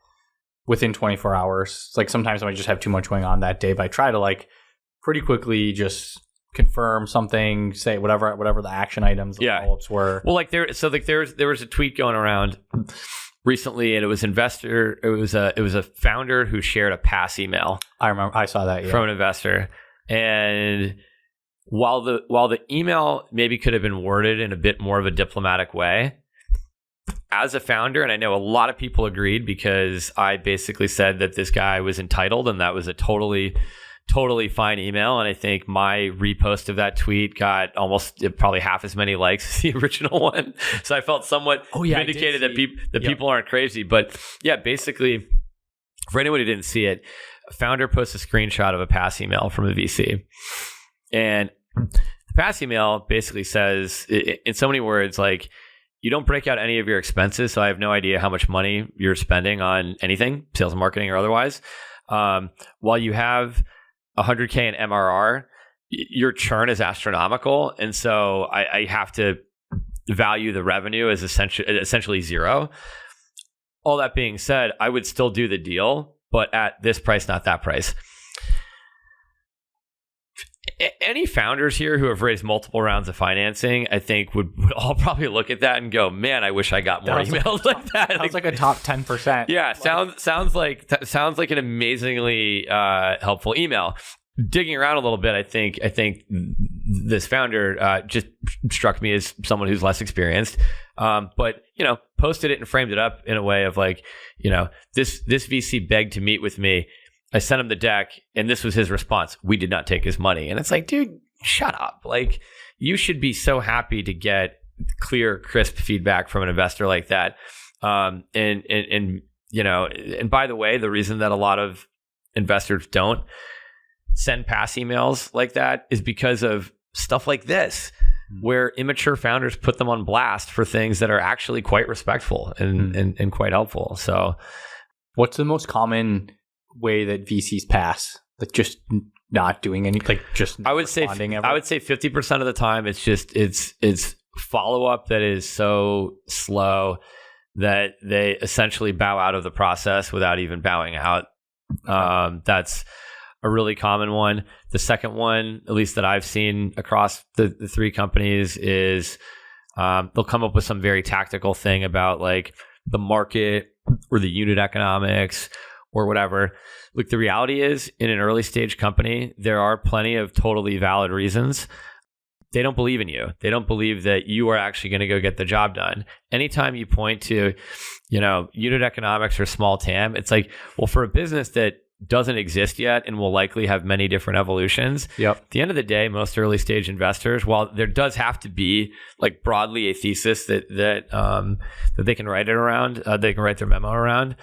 Speaker 2: within 24 hours. Like sometimes I might just have too much going on that day, but I try to like pretty quickly just confirm something, say whatever the action items, the follow-ups were.
Speaker 1: Well, like there was a tweet going around recently, and it was a founder who shared a pass email.
Speaker 2: I saw that
Speaker 1: from an investor, and while the email maybe could have been worded in a bit more of a diplomatic way, as a founder, and I know a lot of people agreed because I basically said that this guy was entitled, and that was a totally fine email. And I think my repost of that tweet got probably half as many likes as the original one. So I felt somewhat vindicated that people aren't crazy. But yeah, basically, for anyone who didn't see it, a founder posts a screenshot of a pass email from a VC. And the pass email basically says, in so many words, like, you don't break out any of your expenses, so I have no idea how much money you're spending on anything, sales and marketing or otherwise. While you have 100K in MRR, your churn is astronomical, and so I have to value the revenue as essentially zero. All that being said, I would still do the deal, but at this price, not that price. Any founders here who have raised multiple rounds of financing, I think would all probably look at that and go, "Man, I wish I got more emails like that."
Speaker 2: Sounds like a top 10%.
Speaker 1: Yeah, sounds like an amazingly helpful email. Digging around a little bit, I think this founder just struck me as someone who's less experienced, but posted it and framed it up in a way of like, this VC begged to meet with me. I sent him the deck, and this was his response. We did not take his money. And it's like, dude, shut up. Like, you should be so happy to get clear, crisp feedback from an investor like that. And by the way, the reason that a lot of investors don't send pass emails like that is because of stuff like this, where immature founders put them on blast for things that are actually quite respectful and quite helpful. So,
Speaker 2: what's the most common way that VCs pass? Like just not doing any, like just
Speaker 1: I would say 50% of the time it's follow up that is so slow that they essentially bow out of the process without even bowing out. That's a really common one. The second one, at least that I've seen across the three companies, is they'll come up with some very tactical thing about like the market or the unit economics or whatever. Look, the reality is, in an early stage company, there are plenty of totally valid reasons. They don't believe in you. They don't believe that you are actually going to go get the job done. Anytime you point to, unit economics or small TAM, it's like, well, for a business that doesn't exist yet and will likely have many different evolutions.
Speaker 2: Yep.
Speaker 1: At the end of the day, most early stage investors, while there does have to be like broadly a thesis that they can write it around, they can write their memo around.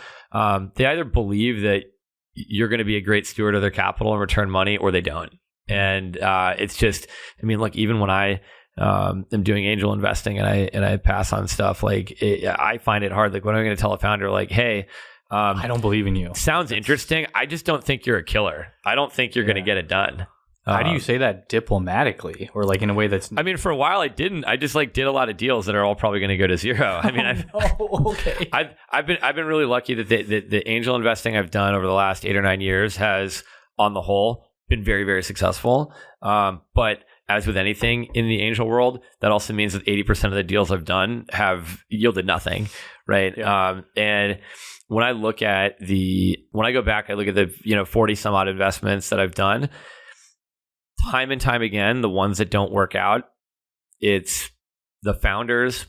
Speaker 1: They either believe that you're going to be a great steward of their capital and return money, or they don't. And it's just, I mean, look, even when I am doing angel investing and I pass on stuff, like I find it hard. Like when I'm going to tell a founder, like, hey,
Speaker 2: I don't believe in you.
Speaker 1: Sounds interesting. I just don't think you're a killer. I don't think you're going to get it done.
Speaker 2: How do you say that diplomatically, or like in a way that's?
Speaker 1: I mean, for a while I didn't. I just like did a lot of deals that are all probably going to go to zero. I mean,
Speaker 2: okay.
Speaker 1: I've been really lucky that the angel investing I've done over the last 8 or 9 years has, on the whole, been very, very successful. But as with anything in the angel world, that also means that 80% of the deals I've done have yielded nothing, right? Yeah. And when I go back, I look at the 40 some odd investments that I've done. Time and time again, the ones that don't work out, it's the founders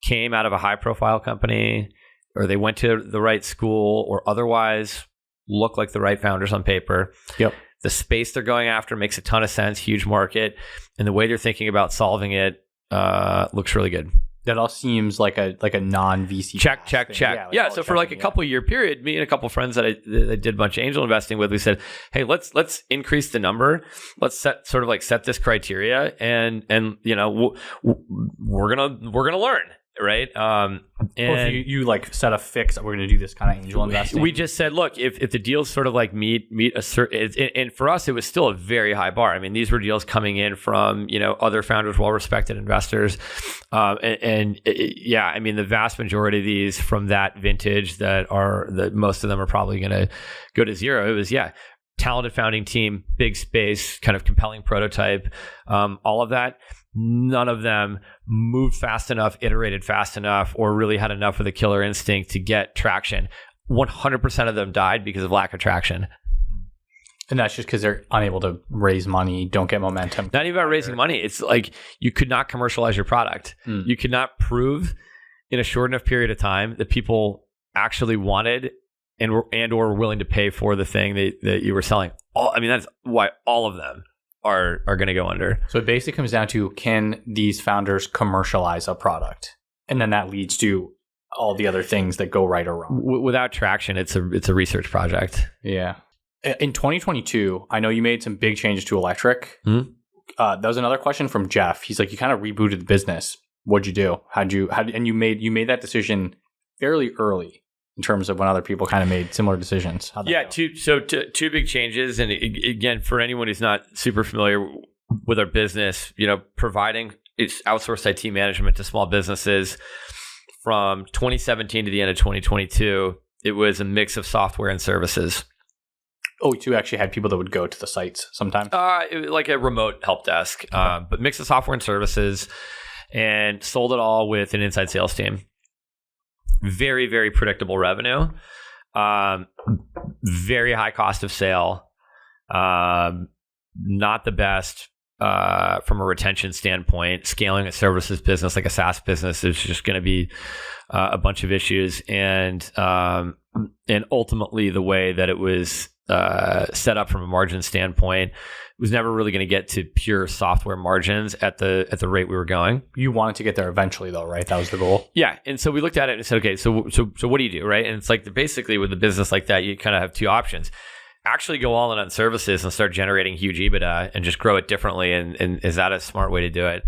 Speaker 1: came out of a high profile company, or they went to the right school, or otherwise look like the right founders on paper.
Speaker 2: Yep.
Speaker 1: The space they're going after makes a ton of sense, huge market, and the way they're thinking about solving it looks really good.
Speaker 2: That all seems like a non-VC
Speaker 1: check.
Speaker 2: thing.
Speaker 1: Yeah, so for like a couple year period, me and a couple of friends that I did a bunch of angel investing with, we said, hey, let's increase the number. Let's set this criteria, and we're gonna learn, right?
Speaker 2: And you like set a fix that we're going to do this kind of angel investing.
Speaker 1: We just said, look, if the deals sort of like meet a certain, and for us, it was still a very high bar. I mean, these were deals coming in from, other founders, well-respected investors. I mean, the vast majority of these from that vintage that most of them are probably going to go to zero. It was, talented founding team, big space, kind of compelling prototype, all of that. None of them moved fast enough, iterated fast enough, or really had enough of the killer instinct to get traction. 100% of them died because of lack of traction.
Speaker 2: And that's just because they're unable to raise money, don't get momentum.
Speaker 1: Not even about raising money. It's like you could not commercialize your product. You could not prove in a short enough period of time that people actually wanted and or were willing to pay for the thing that you were selling. That's why all of them are going to go under.
Speaker 2: So it basically comes down to, can these founders commercialize a product? And then that leads to all the other things that go right or wrong.
Speaker 1: Without traction, it's a research project.
Speaker 2: Yeah. In 2022, I know you made some big changes to electric.
Speaker 1: Mm-hmm.
Speaker 2: That was another question from Jeff. He's like, you kind of rebooted the business. What'd you do? And you made that decision fairly early in terms of when other people kind of made similar decisions.
Speaker 1: Two big changes. And again, for anyone who's not super familiar with our business, providing it's outsourced IT management to small businesses from 2017 to the end of 2022, it was a mix of software and services.
Speaker 2: Oh, you actually had people that would go to the sites sometimes?
Speaker 1: It was like a remote help desk, but mix of software and services, and sold it all with an inside sales team. Very, very predictable revenue, very high cost of sale, not the best from a retention standpoint. Scaling a services business like a SaaS business is just going to be a bunch of issues, and ultimately the way that it was set up from a margin standpoint was never really going to get to pure software margins at the rate we were going.
Speaker 2: You wanted to get there eventually, though, right? That was the goal.
Speaker 1: Yeah, and so we looked at it and said, okay, so what do you do, right? And it's like basically with a business like that, you kind of have two options: actually go all in on services and start generating huge EBITDA and just grow it differently. And is that a smart way to do it?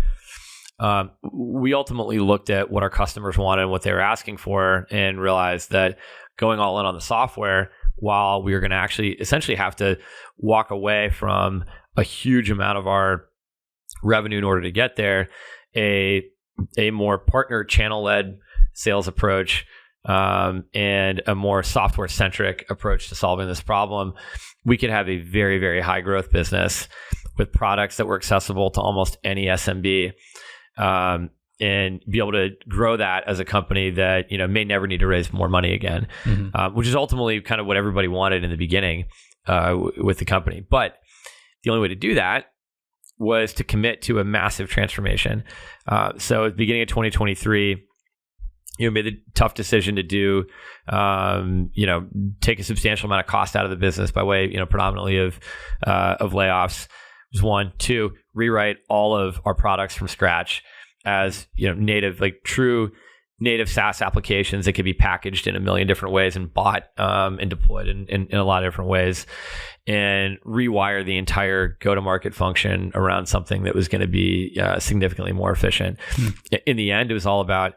Speaker 1: We ultimately looked at what our customers wanted and what they were asking for, and realized that going all in on the software, while we were going to actually essentially have to walk away from a huge amount of our revenue in order to get there, a more partner channel-led sales approach, and a more software-centric approach to solving this problem, we could have a very, very high growth business with products that were accessible to almost any SMB, and be able to grow that as a company that may never need to raise more money again, which is ultimately kind of what everybody wanted in the beginning with the company. But the only way to do that was to commit to a massive transformation. So at the beginning of 2023, made the tough decision to do, take a substantial amount of cost out of the business by way, predominantly of layoffs. Was one. Two, rewrite all of our products from scratch as native, like true native SaaS applications that could be packaged in a million different ways and bought and deployed in a lot of different ways, and rewire the entire go-to-market function around something that was going to be significantly more efficient. In the end, it was all about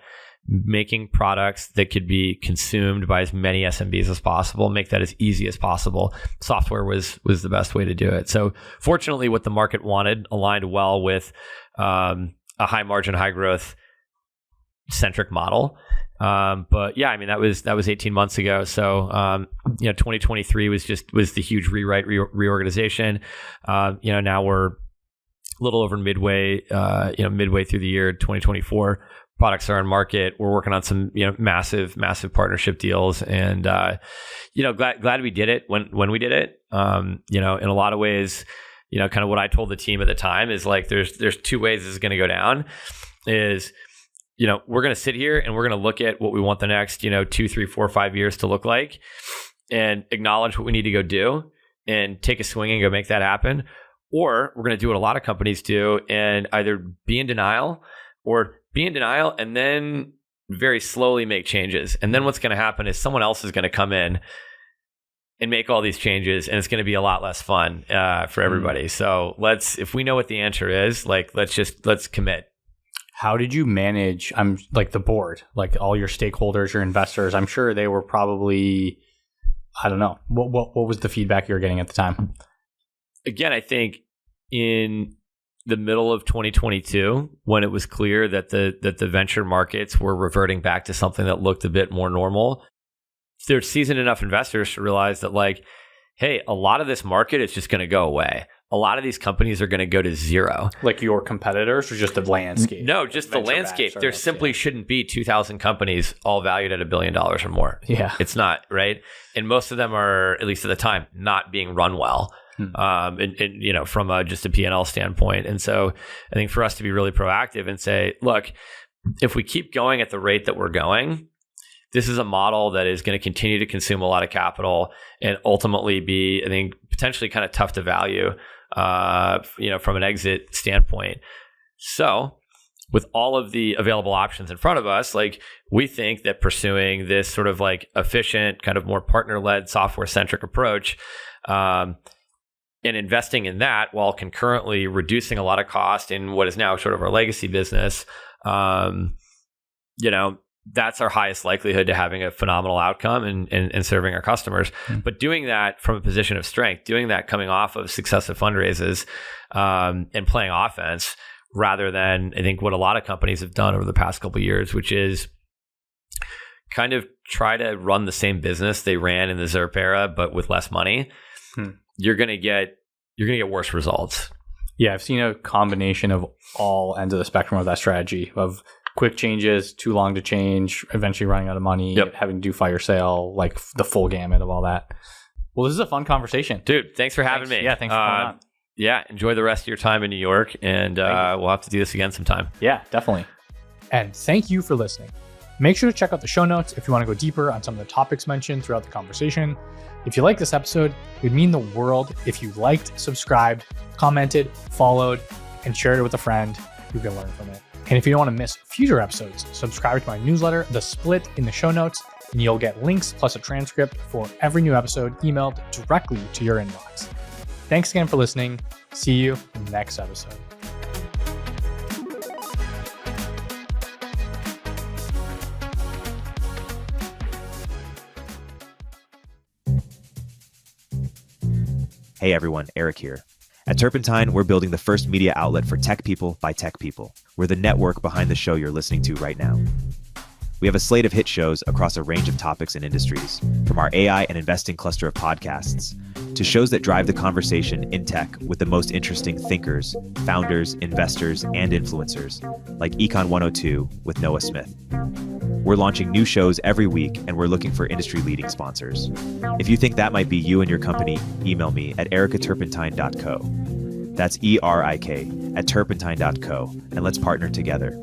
Speaker 1: making products that could be consumed by as many SMBs as possible, make that as easy as possible. Software was the best way to do it. So fortunately, what the market wanted aligned well with a high margin, high growth centric model. But yeah, I mean, that was 18 months ago. So, 2023 was the huge reorganization. Now we're a little over midway through the year, 2024. Products are on market. We're working on some, massive partnership deals, and glad we did it when we did it. In a lot of ways, kind of what I told the team at the time is like, there's two ways this is going to go down. Is we're going to sit here and we're going to look at what we want the next 2, 3, 4, 5 years to look like, and acknowledge what we need to go do and take a swing and go make that happen. Or we're going to do what a lot of companies do and either be in denial and then very slowly make changes. And then what's going to happen is someone else is going to come in and make all these changes, and it's going to be a lot less fun for everybody. So if we know what the answer is, like, let's commit.
Speaker 2: How did you manage, the board, like all your stakeholders, your investors? I'm sure they were probably, I don't know. What was the feedback you were getting at the time?
Speaker 1: Again, I think in the middle of 2022, when it was clear that the venture markets were reverting back to something that looked a bit more normal, there's seasoned enough investors to realize that, like, hey, a lot of this market is just going to go away. A lot of these companies are going to go to zero. Like your competitors, or just the landscape? No, just the landscape. There simply shouldn't be 2,000 companies all valued at $1 billion or more. Yeah. It's not, right? And most of them are, at least at the time, not being run well. From just a P&L standpoint. And so I think for us to be really proactive and say, look, if we keep going at the rate that we're going, this is a model that is going to continue to consume a lot of capital and ultimately be, I think, potentially kind of tough to value, from an exit standpoint. So with all of the available options in front of us, like, we think that pursuing this sort of like efficient, kind of more partner-led, software-centric approach, and investing in that while concurrently reducing a lot of cost in what is now sort of our legacy business, that's our highest likelihood to having a phenomenal outcome and serving our customers. But doing that from a position of strength, doing that coming off of successive fundraises, and playing offense rather than, I think, what a lot of companies have done over the past couple of years, which is kind of try to run the same business they ran in the ZERP era, but with less money. You're gonna get worse results. Yeah, I've seen a combination of all ends of the spectrum of that strategy, of quick changes, too long to change, eventually running out of money, having to do fire sale, like the full gamut of all that. Well, this is a fun conversation. Dude, thanks for having me. Yeah, thanks for coming on. Yeah, enjoy the rest of your time in New York, and we'll have to do this again sometime. Yeah, definitely.
Speaker 3: And thank you for listening. Make sure to check out the show notes if you want to go deeper on some of the topics mentioned throughout the conversation. If you like this episode, it would mean the world if you liked, subscribed, commented, followed, and shared it with a friend who can learn from it. And if you don't want to miss future episodes, subscribe to my newsletter, The Split, in the show notes, and you'll get links plus a transcript for every new episode emailed directly to your inbox. Thanks again for listening. See you in the next episode.
Speaker 4: Hey everyone, Eric here. At Turpentine, we're building the first media outlet for tech people by tech people. We're the network behind the show you're listening to right now. We have a slate of hit shows across a range of topics and industries, from our AI and investing cluster of podcasts to shows that drive the conversation in tech with the most interesting thinkers, founders, investors, and influencers, like Econ 102 with Noah Smith. We're launching new shows every week, and we're looking for industry-leading sponsors. If you think that might be you and your company, email me at ericaturpentine.co. That's ERIK at turpentine.co, and let's partner together.